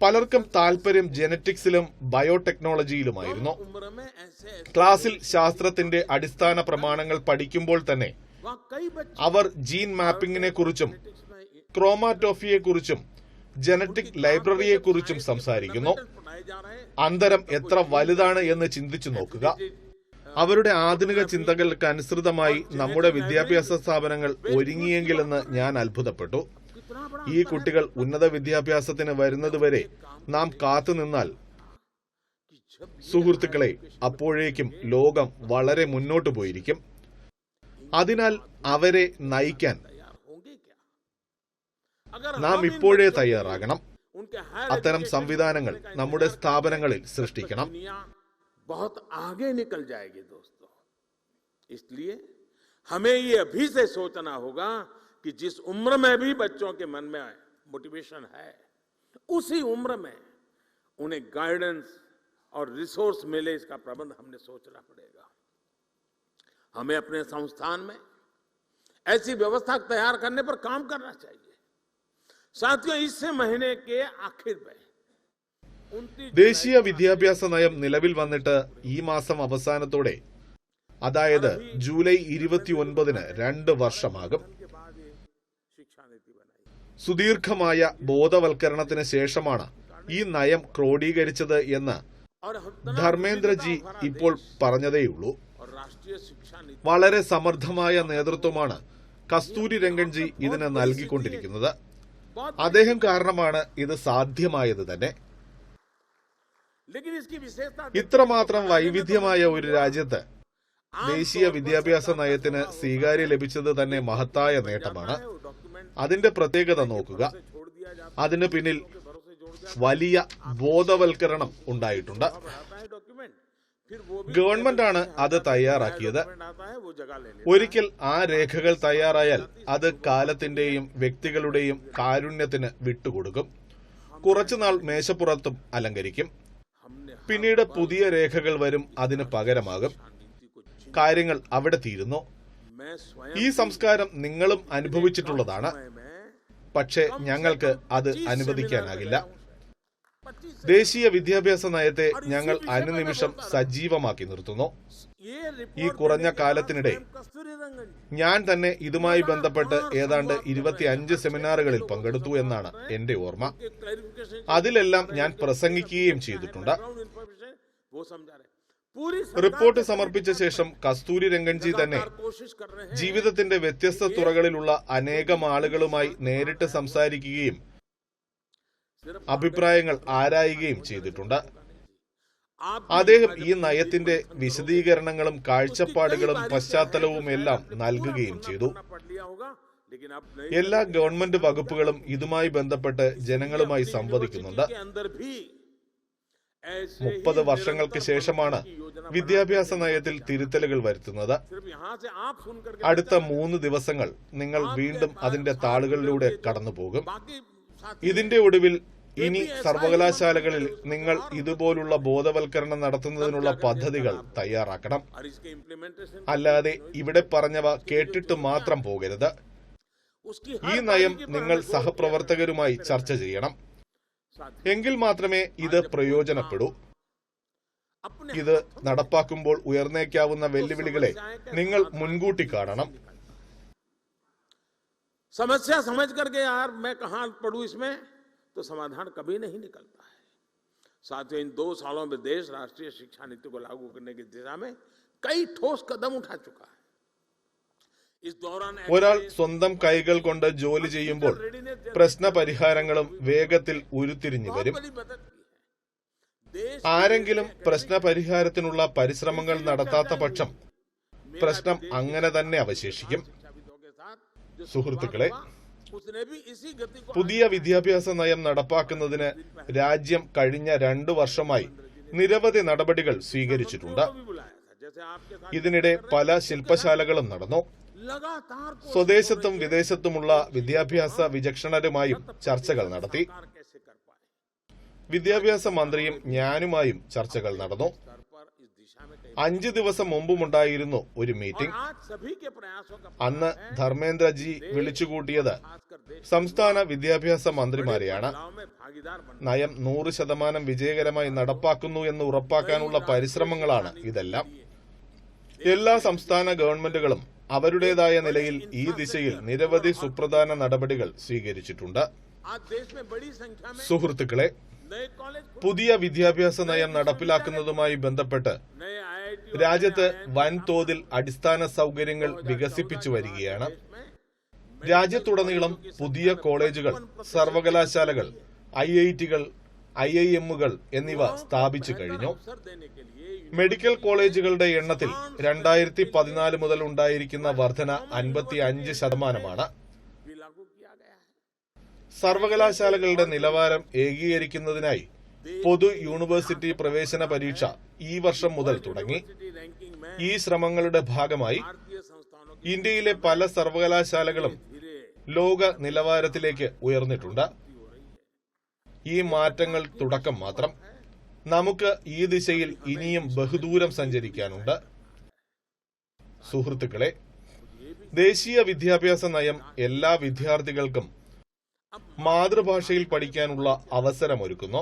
പലർക്കും താല്പര്യം ജെനറ്റിക്സിലും ബയോടെക്നോളജിയിലുമായിരുന്നു. ക്ലാസ്സിൽ ശാസ്ത്രത്തിന്റെ അടിസ്ഥാന പ്രമാണങ്ങൾ പഠിക്കുമ്പോൾ തന്നെ അവർ ജീൻ മാപ്പിംഗിനെ കുറിച്ചും ക്രോമാറ്റോഫിയെ കുറിച്ചും ജനറ്റിക് ലൈബ്രറിയെ കുറിച്ചും സംസാരിക്കുന്നു. അന്തരം എത്ര വലുതാണ് എന്ന് ചിന്തിച്ചു നോക്കുക. അവരുടെ ആധുനിക ചിന്തകൾക്ക് അനുസൃതമായി നമ്മുടെ വിദ്യാഭ്യാസ സ്ഥാപനങ്ങൾ ഒരുങ്ങിയെങ്കിലെന്ന് ഞാൻ അത്ഭുതപ്പെട്ടു. ഈ കുട്ടികൾ ഉന്നത വിദ്യാഭ്യാസത്തിന് വരുന്നതുവരെ നാം കാത്തുനിന്നാൽ സുഹൃത്തുക്കളെ, അപ്പോഴേക്കും ലോകം വളരെ മുന്നോട്ടു പോയിരിക്കും. അതിനാൽ അവരെ നയിക്കാൻ നാം ഇപ്പോഴേ തയ്യാറാകണം. അത്തരം സംവിധാനങ്ങൾ നമ്മുടെ സ്ഥാപനങ്ങളിൽ സൃഷ്ടിക്കണം. बहुत आगे निकल जाएगी दोस्तों. इसलिए हमें ये अभी से सोचना होगा कि जिस उम्र में भी बच्चों के मन में मोटिवेशन है, उसी उम्र में उन्हें गाइडेंस और रिसोर्स मिले, इसका प्रबंध हमने सोचना पड़ेगा. हमें अपने संस्थान में ऐसी व्यवस्था तैयार करने पर काम करना चाहिए. साथियों, इस महीने के आखिर में ദേശീയ വിദ്യാഭ്യാസ നയം നിലവിൽ വന്നിട്ട് ഈ മാസം അവസാനത്തോടെ, അതായത് ജൂലൈ 29-ന് 2 വർഷമാകും. സുദീർഘമായ ബോധവൽക്കരണത്തിന് ശേഷമാണ് ഈ നയം ക്രോഡീകരിച്ചത് എന്ന് ധർമ്മേന്ദ്രജി ഇപ്പോൾ പറഞ്ഞതേയുള്ളൂ. വളരെ സമർത്ഥമായ നേതൃത്വമാണ് കസ്തൂരി രംഗൻജി ഇതിന് നൽകിക്കൊണ്ടിരിക്കുന്നത്. അദ്ദേഹം കാരണമാണ് ഇത് സാധ്യമായത് തന്നെ. ഇത്രമാത്രം വൈവിധ്യമായ ഒരു രാജ്യത്ത് ദേശീയ വിദ്യാഭ്യാസ നയത്തിന് സ്വീകാര്യം ലഭിച്ചത് തന്നെ മഹത്തായ നേട്ടമാണ്. അതിന്റെ പ്രത്യേകത നോക്കുക. അതിന് പിന്നിൽ വലിയ ബോധവൽക്കരണം ഉണ്ടായിട്ടുണ്ട്. ഗവൺമെന്റാണ് അത് തയ്യാറാക്കിയത്. ഒരിക്കൽ ആ രേഖകൾ തയ്യാറായാൽ അത് കാലത്തിന്റെയും വ്യക്തികളുടെയും കാരുണ്യത്തിന് വിട്ടുകൊടുക്കും. കുറച്ചുനാൾ മേശപ്പുറത്തും അലങ്കരിക്കും. പിന്നീട് പുതിയ രേഖകൾ വരും, അതിന് പകരമാകും. കാര്യങ്ങൾ അവിടെ തീരുന്നു. ഈ സംസ്കാരം നിങ്ങളും അനുഭവിച്ചിട്ടുള്ളതാണ്. പക്ഷേ ഞങ്ങൾക്ക് അത് അനുവദിക്കാനാകില്ല. ദേശീയ വിദ്യാഭ്യാസ നയത്തെ ഞങ്ങൾ അനുനിമിഷം സജീവമാക്കി നിർത്തുന്നു. ഈ കുറഞ്ഞ കാലത്തിനിടെ ഞാൻ തന്നെ ഇതുമായി ബന്ധപ്പെട്ട് ഏതാണ്ട് 25 സെമിനാറുകളിൽ പങ്കെടുത്തു എന്നാണ് എന്റെ ഓർമ്മ. അതിലെല്ലാം ഞാൻ പ്രസംഗിക്കുകയും ചെയ്തിട്ടുണ്ട്. റിപ്പോർട്ട് സമർപ്പിച്ച ശേഷം കസ്തൂരി രംഗൻജി തന്നെ ജീവിതത്തിന്റെ വ്യത്യസ്ത തുറകളിലുള്ള അനേകം ആളുകളുമായി നേരിട്ട് സംസാരിക്കുകയും അഭിപ്രായങ്ങൾ ആരായുകയും ചെയ്തിട്ടുണ്ട്. അദ്ദേഹം ഈ നയത്തിന്റെ വിശദീകരണങ്ങളും കാഴ്ചപ്പാടുകളും പശ്ചാത്തലവും എല്ലാം നൽകുകയും ചെയ്തു. എല്ലാ ഗവൺമെന്റ് വകുപ്പുകളും ഇതുമായി ബന്ധപ്പെട്ട് ജനങ്ങളുമായി സംവദിക്കുന്നുണ്ട്. 30 വർഷങ്ങൾക്ക് ശേഷമാണ് വിദ്യാഭ്യാസ നയത്തിൽ തിരുത്തലുകൾ വരുത്തുന്നത്. അടുത്ത 3 ദിവസങ്ങൾ നിങ്ങൾ വീണ്ടും അതിന്റെ താളുകളിലൂടെ കടന്നുപോകും. ഇതിന്റെ ഒടുവിൽ ഇനി സർവകലാശാലകളിൽ നിങ്ങൾ ഇതുപോലുള്ള ബോധവൽക്കരണം നടത്തുന്നതിനുള്ള പദ്ധതികൾ തയ്യാറാക്കണം. और इसके इम्प्लीमेंटेशन അല്ലാതെ ഇവിടെ പറഞ്ഞവ കേട്ടിട്ട് മാത്രം പോകരുത്. उसकी ഈ നയം നിങ്ങൾ സഹപ്രവർത്തകരുമായി ചർച്ച ചെയ്യണം. എങ്കിൽ മാത്രമേ ഇത് പ്രയോജനപ്പെടൂ. अपने ഇത് നടപ്പാക്കുമ്പോൾ ഉയർന്നേക്കാവുന്ന വെല്ലുവിളികളെ നിങ്ങൾ മുൻകൂട്ടി കാണണം. समस्या समझ करके यार मैं कहां पढ़ूं इसमें, तो समाधान कभी नहीं निकलता है. साथियों, इन 2 सालों में देश राष्ट्रीय शिक्षा नीति को लागू करने की दिशा में कई ठोस कदम उठा चुका है. इस दौरान ഒരാൾ സ്വന്തം കൈകൾ കൊണ്ട് ജോലി ചെയ്യുമ്പോൾ പ്രശ്ന പരിഹാരങ്ങളും വേഗത്തിൽ ഉരുത്തിരിഞ്ഞു വരും. बड़ी मदद की है. देश ആരെങ്കിലും പ്രശ്ന പരിഹാരത്തിനുള്ള പരിശ്രമങ്ങൾ നടത്താത്ത പക്ഷം പ്രശ്നം അങ്ങനെ തന്നെ അവശേഷിക്കും. शिक्षाविदों के साथ जो സുഹൃത്തുക്കളെ, उसने भी इसी गति को പുതിയ വിദ്യാഭ്യാസ നയം നടപ്പാക്കുന്നതിന് രാജ്യം കഴിഞ്ഞ 2 വർഷമായി നിരവധി നടപടികൾ സ്വീകരിച്ചിട്ടുണ്ട്. भी बुलाया था. जैसे आपके साथ ഇതിനിടെ പല ശില്പശാലകളും നടന്നു. लगातार സ്വദേശത്തും വിദേശത്തുമുള്ള വിദ്യാഭ്യാസ വിചക്ഷണരുമായും ചർച്ചകൾ നടത്തി. सरकार कैसे कर पाए, വിദ്യാഭ്യാസ മന്ത്രിയും ഞാനുമായും ചർച്ചകൾ നടന്നു. स्तर पर इस दिशा में कई 5 ദിവസം മുമ്പുമുണ്ടായിരുന്നു ഒരു മീറ്റിംഗ്. आज सभी के प्रयासों का അന്ന് ധർമ്മേന്ദ്രജി വിളിച്ചുകൂട്ടിയത് खासकर देश സംസ്ഥാന വിദ്യാഭ്യാസ മന്ത്രിമാരെയാണ്. गांव में भागीदार बन നയം 100% വിജയകരമായി നടപ്പാക്കുന്നു എന്ന് ഉറപ്പാക്കാനുള്ള പരിശ്രമങ്ങളാണ് ഇതെല്ലാം. എല്ലാ സംസ്ഥാന ഗവൺമെന്റുകളും അവരുടേതായ നിലയിൽ ഈ ദിശയിൽ നിരവധി സുപ്രധാന നടപടികൾ സ്വീകരിച്ചിട്ടുണ്ട്. आज देश में बड़ी संख्या में സുഹൃത്തുക്കളെ, नए कॉलेज പുതിയ വിദ്യാഭ്യാസ നയം നടപ്പിലാക്കുന്നതുമായി ബന്ധപ്പെട്ട് नए IIT രാജ്യത്ത് വൻതോതിൽ അടിസ്ഥാന സൗകര്യങ്ങൾ വികസിപ്പിച്ചു വരികയാണ്. രാജ്യത്തുടനീളം പുതിയ കോളേജുകൾ, സർവകലാശാലകൾ, IIT-കൾ, IIM-കൾ എന്നിവ സ്ഥാപിച്ചു കഴിഞ്ഞു. अवसर देने के लिए മെഡിക്കൽ കോളേജുകളുടെ എണ്ണത്തിൽ 2014 മുതൽ ഉണ്ടായിരിക്കുന്ന വർധന 55%. भी लागू किया गया है. സർവകലാശാലകളുടെ നിലവാരം ഏകീകരിക്കുന്നതിനായി പൊതു യൂണിവേഴ്സിറ്റി പ്രവേശന പരീക്ഷ ഈ വർഷം മുതൽ തുടങ്ങി. यूनिवर्सिटी रैंकिंग में ഈ ശ്രമങ്ങളുടെ ഭാഗമായി भारतीय संस्थानों की ഇന്ത്യയിലെ പല സർവകലാശാലകളും धीरे ലോക നിലവാരത്തിലേക്ക് ഉയർന്നിട്ടുണ്ട്. ഈ മാറ്റങ്ങൾ തുടക്കം മാത്രം. നമുക്ക് ഈ ദിശയിൽ ഇനിയും ബഹുദൂരം സഞ്ചരിക്കാനുണ്ട്. സുഹൃത്തുക്കളെ, ദേശീയ വിദ്യാഭ്യാസ നയം എല്ലാ വിദ്യാർത്ഥികൾക്കും മാതൃഭാഷയിൽ പഠിക്കാനുള്ള അവസരമൊരുക്കുന്നു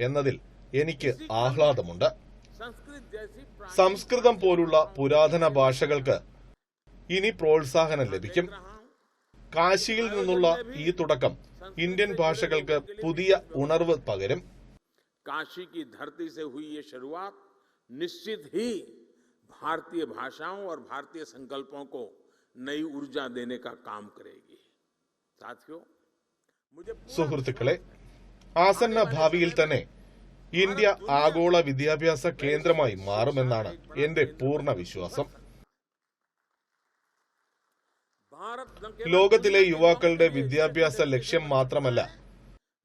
എന്നതിൽ എനിക്ക് ആഹ്ലാദമുണ്ട്. संस्कृत जैसी സംസ്കൃതം പോലുള്ള പുരാതന ഭാഷകൾക്ക് ഇനി പ്രോത്സാഹനം ലഭിക്കും. കാശിയിൽ നിന്നുള്ള ഈ തുടക്കം ഇന്ത്യൻ ഭാഷകൾക്ക് പുതിയ ഉണർവ് പകരും. काशी की धरती से हुई ये शुरुआत निश्चित ही भारतीय भाषाओं और भारतीय संकल्पों को नई ऊर्जा देने का काम करेगी. साथियों, मुझे സുഹൃത്തുക്കളെ, ആസന്ന ഭാവിയിൽ തന്നെ ഇന്ത്യ ആഗോള വിദ്യാഭ്യാസ കേന്ദ്രമായി മാറുമെന്നാണ് എന്റെ പൂർണ്ണ വിശ്വാസം. भारत न केवल ലോകത്തിലെ യുവാക്കളുടെ വിദ്യാഭ്യാസ ലക്ഷ്യം മാത്രമല്ല,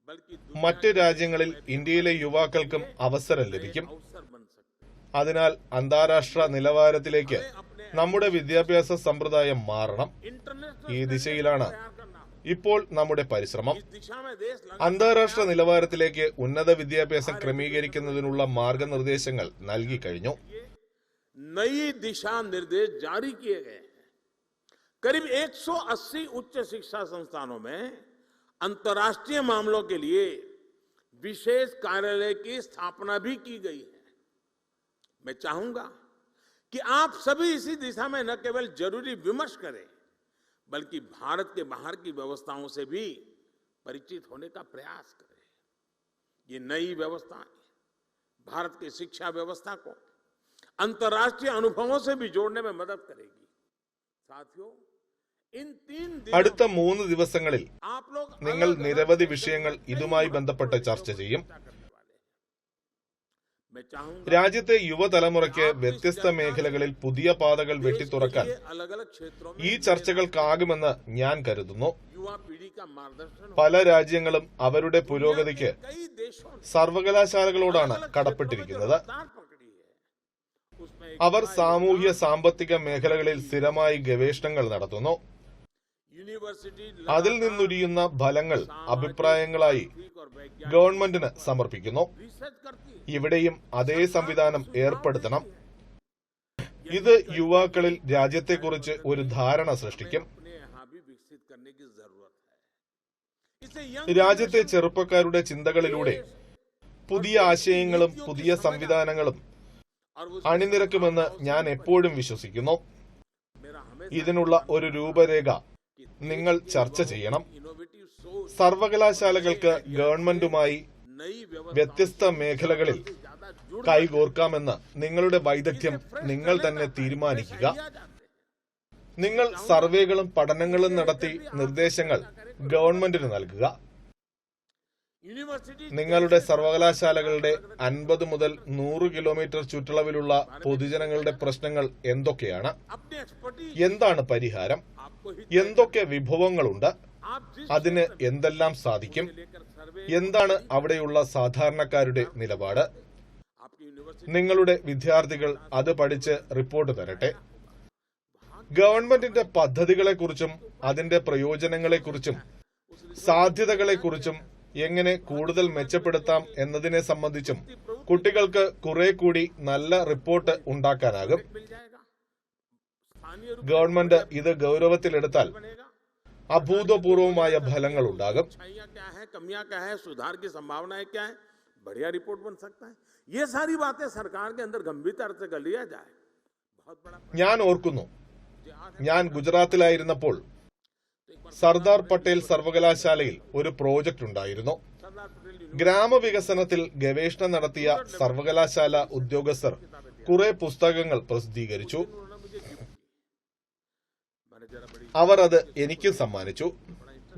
बल्कि മറ്റ് രാജ്യങ്ങളിൽ ഇന്ത്യയിലെ യുവാക്കൾക്കും അവസരം ലഭിക്കും. अवसर बन सकते हैं. അതിനാൽ അന്താരാഷ്ട്ര നിലവാരത്തിലേക്ക് നമ്മുടെ വിദ്യാഭ്യാസ സമ്പ്രദായം മാറണം. इंटरनेशनल ഈ ദിശയിലാണ് तैयार करना. ഇപ്പോൾ നമ്മുടെ പരിശ്രമം. इस दिशा में देश അന്താരാഷ്ട്ര നിലവാരത്തിലേക്ക് ഉന്നത വിദ്യാഭ്യാസം ക്രമീകരിക്കുന്നതിനുള്ള മാർഗനിർദ്ദേശങ്ങൾ നൽകി കഴിഞ്ഞു. नई दिशा निर्देश जारी किए गए हैं. करीब 180 उच्च शिक्षा संस्थानों में अंतर्राष्ट्रीय मामलों के लिए विशेष कार्यालय की स्थापना भी की गई है. मैं चाहूंगा कि आप सभी इसी दिशा में न केवल जरूरी विमर्श करें, बल्कि भारत के बाहर की व्यवस्थाओं से भी परिचित होने का प्रयास करें. ये नई व्यवस्थाएं भारत की शिक्षा व्यवस्था को अंतर्राष्ट्रीय अनुभवों से भी जोड़ने में मदद करेगी. साथियों, इन 3 दिनों അടുത്ത 3 ദിവസങ്ങളിൽ आप लोग നിങ്ങൾ നിരവധി വിഷയങ്ങൾ ഇതുമായി ബന്ധപ്പെട്ട് ചർച്ച ചെയ്യും. मैं चाहूंगा രാജ്യത്തെ യുവതലമുറയ്ക്ക് വ്യത്യസ്ത മേഖലകളിൽ പുതിയ പാതകൾ വെട്ടിത്തുറക്കാൻ अलग अलग क्षेत्रों में ഈ ചർച്ചകൾക്കാകുമെന്ന് ഞാൻ കരുതുന്നു. युवा पीढ़ी का मार्गदर्शन हो. പല രാജ്യങ്ങളും അവരുടെ പുരോഗതിക്ക് कई देशों ने സർവകലാശാലകളോടാണ് കടപ്പെട്ടിരിക്കുന്നത്. रफ्तार पकड़ी है. उसमें एक അവർ സാമൂഹ്യ സാമ്പത്തിക മേഖലകളിൽ സ്ഥിരമായി ഗവേഷണങ്ങൾ നടത്തുന്നു. यूनिवर्सिटी അതിൽ നിന്നുരിയുന്ന ഫലങ്ങൾ അഭിപ്രായങ്ങളായി ഗവൺമെന്റിന് സമർപ്പിക്കുന്നു. रिसर्च करती है, ഇവിടെയും അതേ സംവിധാനം ഏർപ്പെടുത്തണം. ഇത് യുവാക്കളിൽ രാജ്യത്തെക്കുറിച്ച് ഒരു ധാരണ സൃഷ്ടിക്കും. अपने यहाँ भी विकसित करने की जरूरत है. इससे यंग രാജ്യത്തെ ചെറുപ്പക്കാരുടെ ചിന്തകളിലൂടെ പുതിയ ആശയങ്ങളും പുതിയ സംവിധാനങ്ങളും और वो അണിനിരക്കുമെന്ന് ഞാൻ എപ്പോഴും വിശ്വസിക്കുന്നു. मेरा हमेशा ഇതിനുള്ള ഒരു രൂപരേഖ നിങ്ങൾ ചർച്ച ചെയ്യണം. इनोवेटिव सोच സർവകലാശാലകൾക്ക് ഗവൺമെന്റുമായി नई व्यवस्था വ്യത്യസ്ത മേഖലകളിൽ ज्यादा जुड़ കൈകോർക്കാമെന്ന് നിങ്ങളുടെ വൈദഗ്ധ്യം നിങ്ങൾ തന്നെ തീരുമാനിക്കുക. दिया जाते हैं. നിങ്ങൾ സർവേകളും പഠനങ്ങളും നടത്തി നിർദ്ദേശങ്ങൾ ഗവൺമെന്റിന് നൽകുക. यूनिवर्सिटी നിങ്ങളുടെ സർവകലാശാലകളുടെ 50 മുതൽ 100 കിലോമീറ്റർ ചുറ്റളവിലുള്ള പൊതുജനങ്ങളുടെ പ്രശ്നങ്ങൾ എന്തൊക്കെയാണ്? अपने एक्सपर्टीज എന്താണ് പരിഹാരം? आपको ही എന്തൊക്കെ വിഭവങ്ങളുണ്ട്? आप जिस അതിന് എന്തെല്ലാം സാധിക്കും? लेकर सर्वे എന്താണ് അവിടെയുള്ള സാധാരണക്കാരുടെ നിലപാട്? आपकी यूनिवर्सिटी നിങ്ങളുടെ വിദ്യാർത്ഥികൾ അത് പഠിച്ച് റിപ്പോർട്ട് തരട്ടെ. ഗവൺമെന്റിന്റെ പദ്ധതികളെക്കുറിച്ചും അതിന്റെ പ്രയോജനങ്ങളെക്കുറിച്ചും സാധ്യതകളെക്കുറിച്ചും എങ്ങനെ കൂടുതൽ മെച്ചപ്പെടുത്താം എന്നതിനെ സംബന്ധിച്ചും കുട്ടികൾക്ക് കുറെ കൂടി നല്ല റിപ്പോർട്ട് ഉണ്ടാക്കാനാകും. मिल जाएगा, स्थानीय रूप ഗവൺമെന്റ് ഇത് ഗൗരവത്തിലെടുത്താൽ बनेगा. അഭൂതപൂർവമായ ഫലങ്ങൾ ഉണ്ടാകും. अच्छाइयाँ क्या है, कमियां क्या है, सुधार की संभावनाएं क्या है, बढ़िया रिपोर्ट बन सकता है. ये सारी बातें सरकार के अंदर गंभीरता से कर लिया जाए, बहुत बड़ा ഞാൻ ഓർക്കുന്നു, प्रयास ഞാൻ ഗുജറാത്തിലായിരുന്നപ്പോൾ സർദാർ പട്ടേൽ സർവകലാശാലയിൽ ഒരു പ്രോജക്റ്റ് ഉണ്ടായിരുന്നു. सरदार पटेल ഗ്രാമവികസനത്തിൽ ഗവേഷണം നടത്തിയ സർവകലാശാല ഉദ്യോഗസ്ഥർ കുറെ പുസ്തകങ്ങൾ പ്രസിദ്ധീകരിച്ചു. उन्होंने मुझे गिफ्ट की. मैंने जरा बड़ी അവർ അത് എനിക്കും സമ്മാനിച്ചു.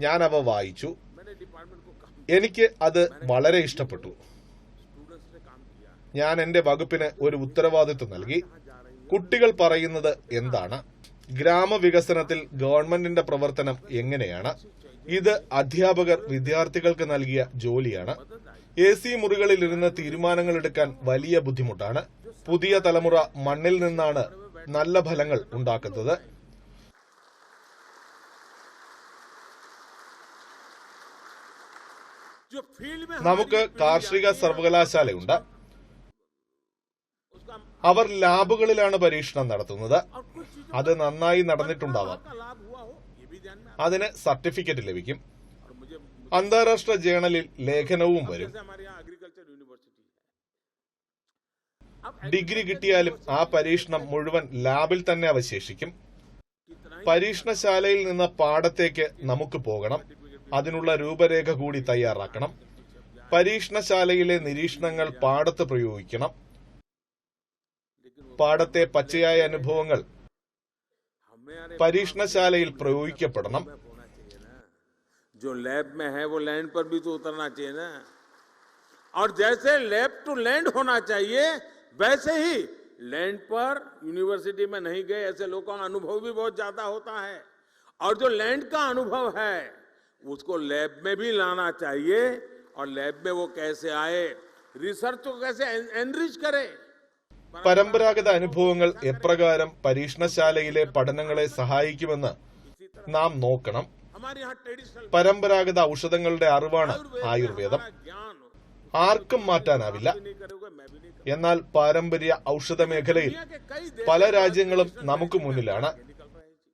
ഞാൻ അവ വായിച്ചു. मैंने डिपार्टमेंट को कहा, എനിക്ക് അത് വളരെ ഇഷ്ടപ്പെട്ടു. स्टूडेंट्स ने काम किया, ഞാൻ എന്റെ വകുപ്പിന് ഒരു ഉത്തരവാദിത്വം നൽകി. കുട്ടികൾ പറയുന്നത് എന്താണ്? ഗ്രാമവികസനത്തിൽ ഗവൺമെന്റിന്റെ പ്രവർത്തനം എങ്ങനെയാണ്? ഇത് അധ്യാപകർ വിദ്യാർത്ഥികൾക്ക് നൽകിയ ജോലിയാണ്. AC മുറികളിൽ ഇരുന്ന് തീരുമാനങ്ങൾ എടുക്കാൻ വലിയ ബുദ്ധിമുട്ടാണ്. പുതിയ തലമുറ മണ്ണിൽ നിന്നാണ് നല്ല ഫലങ്ങൾ ഉണ്ടാക്കുന്നത്. जो फील्ड में നമുക്ക് കാർഷിക സർവകലാശാലയുണ്ട്. उसका അവർ ലാബുകളിലാണ് പരീക്ഷണം നടത്തുന്നത്. और कुछ चीजों അത് നന്നായി നടന്നിട്ടുണ്ടാവാം. का लाभ हुआ हो, ये भी ध्यान में അതിന് സർട്ടിഫിക്കറ്റ് ലഭിക്കും. और मुझे അന്താരാഷ്ട്ര ജേണലിൽ ലേഖനവും വരും. जैसे हमारे यहाँ एग्रीकल्चर यूनिवर्सिटी है, अब ഡിഗ്രി കിട്ടിയാലും ആ പരീക്ഷണം മുഴുവൻ ലാബിൽ തന്നെ അവശേഷിക്കും. कितना ही പരീക്ഷണശാലയിൽ നിന്ന് പാടത്തേക്ക് നമുക്ക് പോകണം. അതിനുള്ള രൂപരേഖ കൂടി തയ്യാറാക്കണം. പരീക്ഷണശാലയിലെ നിരീക്ഷണങ്ങൾ പാടത്ത് പ്രയോഗിക്കണം. പാടത്തെ പച്ചയായ അനുഭവങ്ങൾ हमें പരീക്ഷണശാലയിൽ പ്രയോഗിക്കപ്പെടണം. होना चाहिए ना, जो लैब में है वो लैंड पर भी तो उतरना चाहिए ना. और जैसे लैब टू लैंड होना चाहिए, वैसे ही लैंड पर यूनिवर्सिटी में नहीं गए ऐसे लोगों का अनुभव भी बहुत ज्यादा होता है. और जो लैंड का अनुभव है उसको लैब में भी लाना चाहिए. और लैब में वो कैसे आए, रिसर्च को कैसे एनरिच करे, പരമ്പരാഗത അനുഭവങ്ങൾ എപ്രകാരം പരീക്ഷണശാലയിലെ പഠനങ്ങളെ സഹായിക്കുമെന്ന് നാം നോക്കണം. हमारे यहाँ ट्रेडिशनल പരമ്പരാഗത ഔഷധങ്ങളുടെ അറിവാണ് ആയുർവേദം. ज्ञान ആർക്കും മാറ്റാനാവില്ല. नहीं करोगे, मैं भी नहीं എന്നാൽ പാരമ്പര്യ ഔഷധ മേഖലയിൽ दुनिया के कई देश പല രാജ്യങ്ങളും നമുക്ക് മുന്നിലാണ്. निकल रहे हैं जी.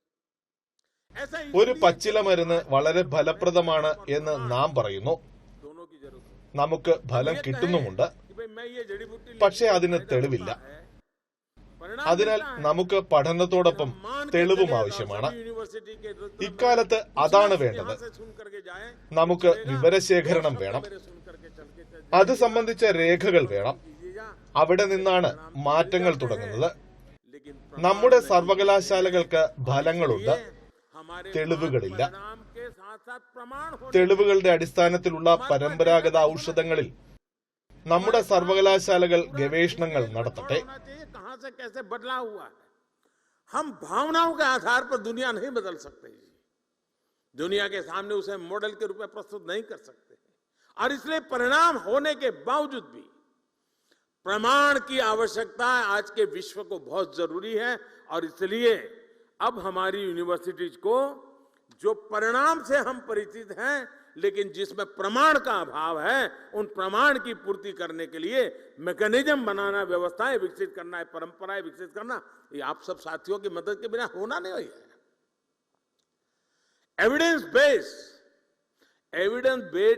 ऐसा ही ഒരു പച്ചില മരുന്ന് വളരെ ഫലപ്രദമാണ് എന്ന് നാം പറയുന്നു. दोनों की जरूरत है. നമുക്ക് ഫലം കിട്ടുന്നുമുണ്ട്. कि भाई मैं ये जड़ी बूटी പക്ഷേ അതിന് തെളിവില്ല. परिणाम അതിനാൽ मिलता है. നമുക്ക് പഠനത്തോടൊപ്പം मान के തെളിവും चलेगा, ആവശ്യമാണ്. सभी यूनिवर्सिटी के रत्न ഇക്കാലത്ത് അതാണ് വേണ്ടത്. यहाँ से सुन करके जाए, നമുക്ക് വിവരശേഖരണം വേണം. मेरे सुन करके चल के चल അത് സംബന്ധിച്ച രേഖകൾ വേണം. कीजिएगा. അവിടെ നിന്നാണ് മാറ്റങ്ങൾ തുടങ്ങുന്നത്. लेकिन നമ്മുടെ സർവകലാശാലകൾക്ക് ഫലങ്ങളുണ്ട്, हमारे തെളിവുകളില്ല. परिणाम के साथ साथ प्रमाण होने തെളിവുകളുടെ അടിസ്ഥാനത്തിലുള്ള പരമ്പരാഗത ഔഷധങ്ങളിൽ നമ്മുടെ സർവകലാശാലകൾ ഗവേഷണങ്ങൾ നടത്തട്ടെ. होना चाहिए कहां से कैसे बदलाव हुआ है. हम भावनाओं के आधार पर दुनिया नहीं बदल सकते जी. दुनिया के सामने उसे मॉडल के रूप में प्रस्तुत नहीं कर सकते. और इसलिए परिणाम होने के बावजूद भी प्रमाण की आवश्यकता आज के विश्व को बहुत जरूरी है. और इसलिए अब हमारी यूनिवर्सिटीज को जो परिणाम से हम परिचित हैं, लेकिन जिसमें प्रमाण का अभाव है, उन प्रमाण की पूर्ति करने के लिए मैकेनिज्म बनाना, व्यवस्थाएं विकसित करना है, परंपराएं विकसित करना, ये आप सब साथियों की मदद के बिना होना नहीं है। एविडेंस बेस्ड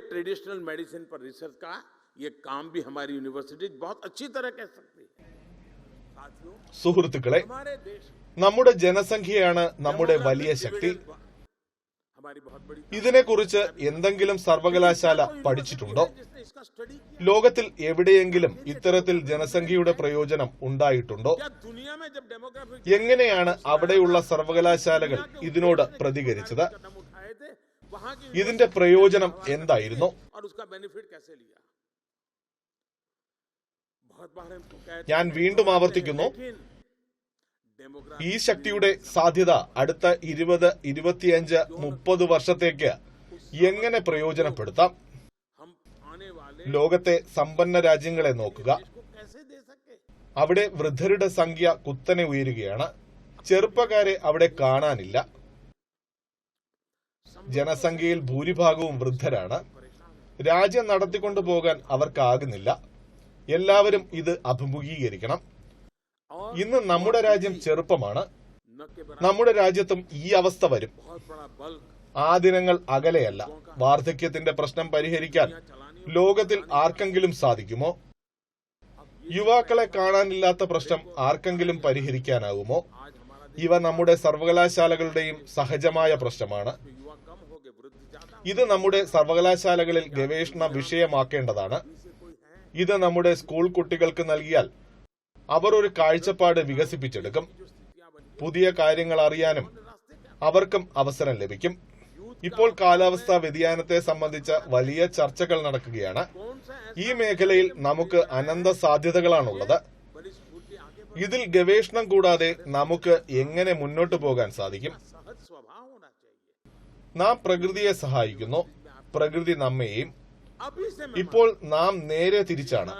ट्रेडिशनल मेडिसिन पर रिसर्च का ये काम भी हमारी यूनिवर्सिटी बहुत अच्छी तरह कर सकती है। साथियों, സുഹൃത്തുക്കളെ, हमारे देश നമ്മുടെ ജനസംഖ്യയാണ് നമ്മുടെ വലിയ ശക്തി. ഇതിനെക്കുറിച്ച് എന്തെങ്കിലും സർവകലാശാല പഠിച്ചിട്ടുണ്ടോ? ലോകത്തിൽ എവിടെയെങ്കിലും ഇത്തരത്തിൽ ജനസംഖ്യയുടെ പ്രയോജനം ഉണ്ടായിട്ടുണ്ടോ? എങ്ങനെയാണ് അവിടെയുള്ള സർവകലാശാലകൾ ഇതിനോട് പ്രതികരിച്ചത്? ഇതിന്റെ പ്രയോജനം എന്തായിരുന്നു? ഞാൻ വീണ്ടും ആവർത്തിക്കുന്നു, ഈ ശക്തിയുടെ സാധ്യത അടുത്ത 20, 25, 30 വർഷത്തേക്ക് എങ്ങനെ പ്രയോജനപ്പെടുത്താം? ലോകത്തെ സമ്പന്ന രാജ്യങ്ങളെ നോക്കുക. അവിടെ വൃദ്ധരുടെ സംഖ്യ കുത്തനെ ഉയരുകയാണ്. ചെറുപ്പക്കാരെ അവിടെ കാണാനില്ല. ജനസംഖ്യയിൽ ഭൂരിഭാഗവും വൃദ്ധരാണ്. രാജ്യം നടത്തിക്കൊണ്ടു പോകാൻ അവർക്കാകുന്നില്ല. എല്ലാവരും ഇത് അഭിമുഖീകരിക്കണം. ഇന്ന് നമ്മുടെ രാജ്യം ചെറുപ്പമാണ്. നമ്മുടെ രാജ്യത്തും ഈ അവസ്ഥ വരും. ആ ദിനങ്ങൾ അകലെയല്ല. വാർദ്ധക്യത്തിന്റെ പ്രശ്നം പരിഹരിക്കാൻ ലോകത്തിൽ ആർക്കെങ്കിലും സാധിക്കുമോ? യുവാക്കളെ കാണാനില്ലാത്ത പ്രശ്നം ആർക്കെങ്കിലും പരിഹരിക്കാനാകുമോ? ഇവ നമ്മുടെ സർവകലാശാലകളുടെയും സഹജമായ പ്രശ്നമാണ്. ഇത് നമ്മുടെ സർവകലാശാലകളിൽ ഗവേഷണ വിഷയമാക്കേണ്ടതാണ്. ഇത് നമ്മുടെ സ്കൂൾ കുട്ടികൾക്ക് നൽകിയാൽ അവർ ഒരു കാഴ്ചപ്പാട് വികസിപ്പിച്ചെടുക്കും. പുതിയ കാര്യങ്ങൾ അറിയാനും അവർക്കും അവസരം ലഭിക്കും. ഇപ്പോൾ കാലാവസ്ഥാ വ്യതിയാനത്തെ സംബന്ധിച്ച വലിയ ചർച്ചകൾ നടക്കുകയാണ്. ഈ മേഖലയിൽ നമുക്ക് അനന്ത സാധ്യതകളാണുള്ളത്. ഇതിൽ ഗവേഷണം കൂടാതെ നമുക്ക് എങ്ങനെ മുന്നോട്ടു പോകാൻ സാധിക്കും? നാം പ്രകൃതിയെ സഹായിക്കുന്നു, പ്രകൃതി നമ്മെയും. ഇപ്പോൾ നാം നേരെ തിരിച്ചാണ്.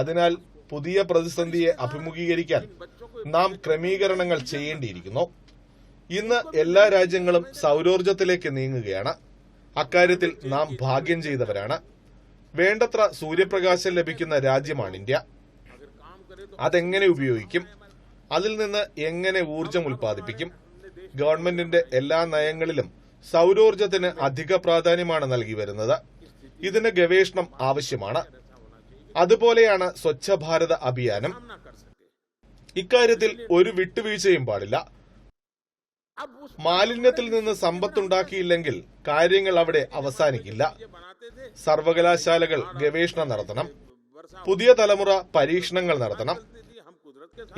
അതിനാൽ പുതിയ പ്രതിസന്ധിയെ അഭിമുഖീകരിക്കാൻ നാം ക്രമീകരണങ്ങൾ ചെയ്യേണ്ടിയിരിക്കുന്നു. ഇന്ന് എല്ലാ രാജ്യങ്ങളും സൗരോർജ്ജത്തിലേക്ക് നീങ്ങുകയാണ്. അക്കാര്യത്തിൽ നാം ഭാഗ്യം ചെയ്തവരാണ്. വേണ്ടത്ര സൂര്യപ്രകാശം ലഭിക്കുന്ന രാജ്യമാണ് ഇന്ത്യ. അതെങ്ങനെ ഉപയോഗിക്കും? അതിൽ നിന്ന് എങ്ങനെ ഊർജം ഉൽപ്പാദിപ്പിക്കും? ഗവൺമെന്റിന്റെ എല്ലാ നയങ്ങളിലും സൗരോർജ്ജത്തിന് അധിക പ്രാധാന്യമാണ് നൽകി വരുന്നത്. ഇതിന് ഗവേഷണം ആവശ്യമാണ്. അതുപോലെയാണ് സ്വച്ഛ ഭാരത അഭിയാനം. ഇക്കാര്യത്തിൽ ഒരു വിട്ടുവീഴ്ചയും പാടില്ല. മാലിന്യത്തിൽ നിന്ന് സമ്പത്തുണ്ടാക്കിയില്ലെങ്കിൽ കാര്യങ്ങൾ അവിടെ അവസാനിക്കില്ല. സർവകലാശാലകൾ ഗവേഷണം നടത്തണം. പുതിയ തലമുറ പരീക്ഷണങ്ങൾ നടത്തണം.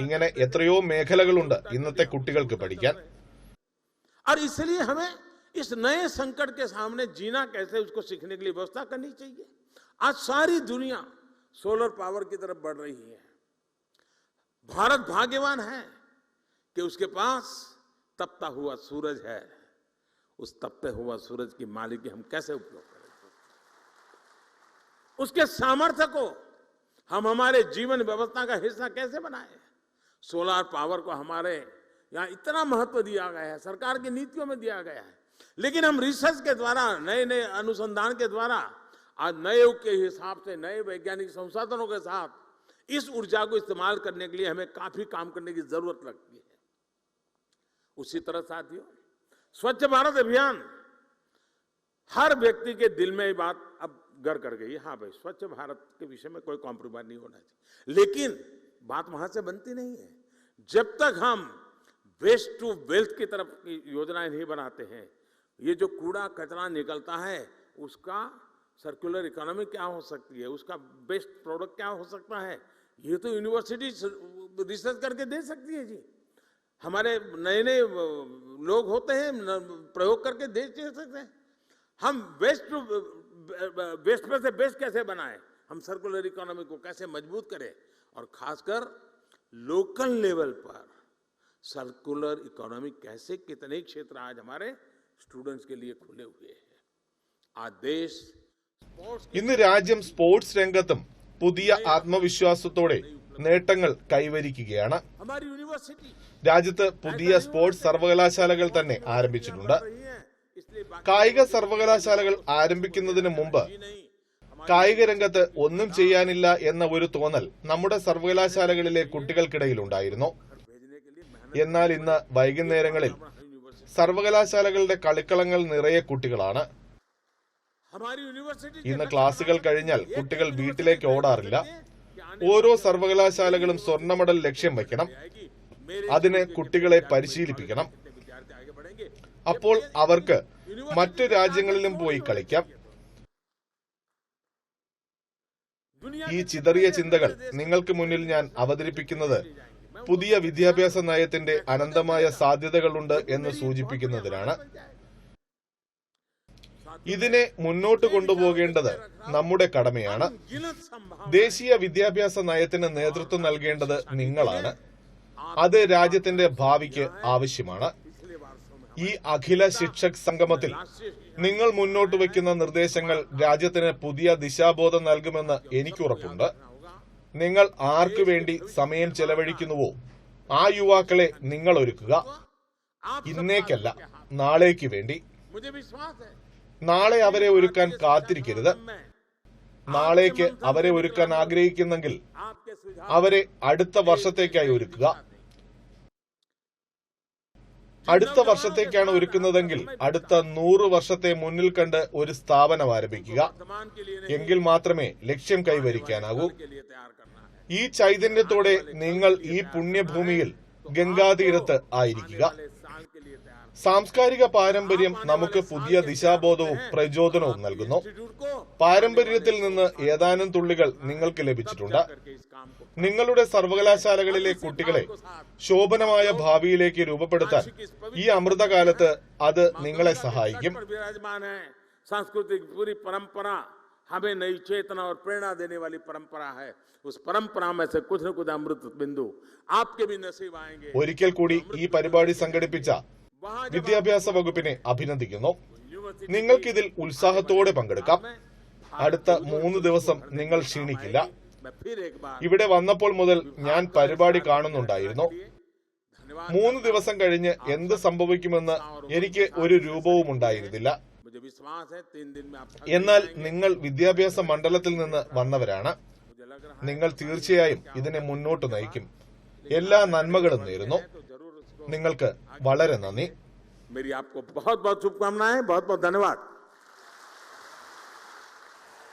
ഇങ്ങനെ എത്രയോ മേഖലകളുണ്ട് ഇന്നത്തെ കുട്ടികൾക്ക് പഠിക്കാൻ. और इसलिए हमें इस नए संकट के सामने जीना कैसे, उसको सीखने के लिए व्यवस्था करनी चाहिए. आज सारी दुनिया सोलर पावर की तरफ बढ़ रही है. भारत भाग्यवान है कि उसके पास तपता हुआ सूरज है. उस तपते हुआ सूरज की मालिकी हम कैसे उपयोग करें? उसके सामर्थ्य को हम हमारे जीवन व्यवस्था का हिस्सा कैसे बनाएं? सोलर पावर को हमारे यहाँ इतना महत्व दिया गया है, सरकार की नीतियों में दिया गया है. लेकिन हम रिसर्च के द्वारा, नए नए अनुसंधान के द्वारा, आज नए युग के हिसाब से नए वैज्ञानिक संसाधनों के साथ इस ऊर्जा को इस्तेमाल करने के लिए हमें काफी काम करने की जरूरत लगती है. उसी तरह साथियों, स्वच्छ भारत अभियान हर व्यक्ति के दिल में ये बात अब घर कर गई. हाँ भाई, स्वच्छ भारत के विषय में कोई कॉम्प्रोमाइज नहीं होना चाहिए. लेकिन बात वहां से बनती नहीं है जब तक हम वेस्ट टू वेल्थ की तरफ की योजनाएं नहीं बनाते हैं. ये जो कूड़ा कचरा निकलता है, उसका सर्कुलर इकोनॉमी क्या हो सकती है, उसका बेस्ट प्रोडक्ट क्या हो सकता है, ये तो यूनिवर्सिटी रिसर्च करके दे सकती है जी. हमारे नए नए लोग होते हैं, प्रयोग करके दे सकते हैं. हम वेस्ट में से बेस्ट कैसे बनाएं, हम सर्कुलर इकोनॉमी को कैसे मजबूत करें, और खासकर लोकल लेवल पर सर्कुलर इकोनॉमी कैसे, कितने क्षेत्र आज हमारे स्टूडेंट्स के लिए खुले हुए हैं. आज देश ഇന്ന് രാജ്യം സ്പോർട്സ് രംഗത്തും പുതിയ ആത്മവിശ്വാസത്തോടെ നേട്ടങ്ങൾ കൈവരിക്കുകയാണ്. രാജ്യത്ത് പുതിയ സ്പോർട്സ് സർവകലാശാലകൾ തന്നെ ആരംഭിച്ചിട്ടുണ്ട്. കായിക സർവകലാശാലകൾ ആരംഭിക്കുന്നതിന് മുമ്പ് കായിക രംഗത്ത് ഒന്നും ചെയ്യാനില്ല എന്ന ഒരു തോന്നൽ നമ്മുടെ സർവകലാശാലകളിലെ കുട്ടികൾക്കിടയിലുണ്ടായിരുന്നു. എന്നാൽ ഇന്ന് വൈകുന്നേരങ്ങളിൽ സർവകലാശാലകളുടെ കളിക്കളങ്ങൾ നിറയെ കുട്ടികളാണ്. ഇന്ന് ക്ലാസുകൾ കഴിഞ്ഞാൽ കുട്ടികൾ വീട്ടിലേക്ക് ഓടാറില്ല. ഓരോ സർവകലാശാലകളും സ്വർണ്ണ മെഡൽ ലക്ഷ്യം വയ്ക്കണം. അതിന് കുട്ടികളെ പരിശീലിപ്പിക്കണം. അപ്പോൾ അവർക്ക് മറ്റു രാജ്യങ്ങളിലും പോയി കളിക്കാം. ഈ ചിതറിയ ചിന്തകൾ നിങ്ങൾക്ക് മുന്നിൽ ഞാൻ അവതരിപ്പിക്കുന്നത് പുതിയ വിദ്യാഭ്യാസ നയത്തിന്റെ അനന്തമായ സാധ്യതകളുണ്ട് എന്ന് സൂചിപ്പിക്കുന്നതിനാണ്. ഇതിനെ മുന്നോട്ട് കൊണ്ടുപോകേണ്ടത് നമ്മുടെ കടമയാണ്. ദേശീയ വിദ്യാഭ്യാസ നയത്തിന് നേതൃത്വം നൽകേണ്ടത് നിങ്ങളാണ്. അത് രാജ്യത്തിന്റെ ഭാവിക്ക് ആവശ്യമാണ്. ഈ അഖില ശിക്ഷക് സംഗമത്തിൽ നിങ്ങൾ മുന്നോട്ട് വയ്ക്കുന്ന നിർദ്ദേശങ്ങൾ രാജ്യത്തിന് പുതിയ ദിശാബോധം നൽകുമെന്ന് എനിക്കുറപ്പുണ്ട്. നിങ്ങൾ ആർക്കു വേണ്ടി സമയം ചെലവഴിക്കുന്നുവോ ആ യുവാക്കളെ നിങ്ങൾ ഒരുക്കുക. ഇന്നേക്കല്ല, നാളേക്ക് വേണ്ടി. നാളെ അവരെ ഒരുക്കാൻ കാത്തിരിക്കരുത്. നാളേക്ക് അവരെ ഒരുക്കാൻ ആഗ്രഹിക്കുന്നെങ്കിൽ അവരെ അടുത്ത വർഷത്തേക്കായി ഒരുക്കുക. അടുത്ത വർഷത്തേക്കാണ് ഒരുക്കുന്നതെങ്കിൽ അടുത്ത 100 വർഷത്തെ മുന്നിൽ കണ്ട് ഒരു സ്ഥാപനം ആരംഭിക്കുക. എങ്കിൽ മാത്രമേ ലക്ഷ്യം കൈവരിക്കാനാകൂ. ഈ ചൈതന്യത്തോടെ നിങ്ങൾ ഈ പുണ്യഭൂമിയിൽ ഗംഗാതീരത്ത് ആയിരിക്കുക. സാംസ്കാരിക പാരമ്പര്യം നമുക്ക് പുതിയ ദിശാബോധവും പ്രചോദനവും നൽകുന്നു. പാരമ്പര്യത്തിൽ നിന്ന് ഏതാനും തുള്ളികൾ നിങ്ങൾക്ക് ലഭിച്ചിട്ടുണ്ട്. നിങ്ങളുടെ സർവകലാശാലകളിലെ കുട്ടികളെ ശോഭനമായ ഭാവിയിലേക്ക് രൂപപ്പെടുത്താൻ ഈ അമൃതകാലത്ത് അത് നിങ്ങളെ സഹായിക്കും. सांस्कृतिक पूरी परंपरा हमें नई चेतना और प्रेरणा देने वाली परंपरा है. उस परंपरा में से कुछ न कुछ अमृत बिंदु आपके भी नसीब आएंगे. ഒരിക്കൽ കൂടി ഈ പരിപാടി സംഘടിപ്പിച്ച വിദ്യാഭ്യാസ വകുപ്പിനെ അഭിനന്ദിക്കുന്നു. നിങ്ങൾക്കിതിൽ ഉത്സാഹത്തോടെ പങ്കെടുക്കാം. അടുത്ത 3 ദിവസം നിങ്ങൾ ക്ഷീണിക്കില്ല. ഇവിടെ വന്നപ്പോൾ മുതൽ ഞാൻ പരിപാടി കാണുന്നുണ്ടായിരുന്നു. 3 ദിവസം കഴിഞ്ഞ് എന്ത് സംഭവിക്കുമെന്ന് എനിക്ക് ഒരു രൂപവും ഉണ്ടായിരുന്നില്ല. എന്നാൽ നിങ്ങൾ വിദ്യാഭ്യാസ മണ്ഡലത്തിൽ നിന്ന് വന്നവരാണ്. നിങ്ങൾ തീർച്ചയായും ഇതിനെ മുന്നോട്ട് നയിക്കും. എല്ലാ നന്മകളും നേരുന്നു. നിങ്ങൾക്ക് വളരെ നന്ദി. मेरी आपको बहुत बहुत शुभकामनाएं, बहुत बहुत धन्यवाद.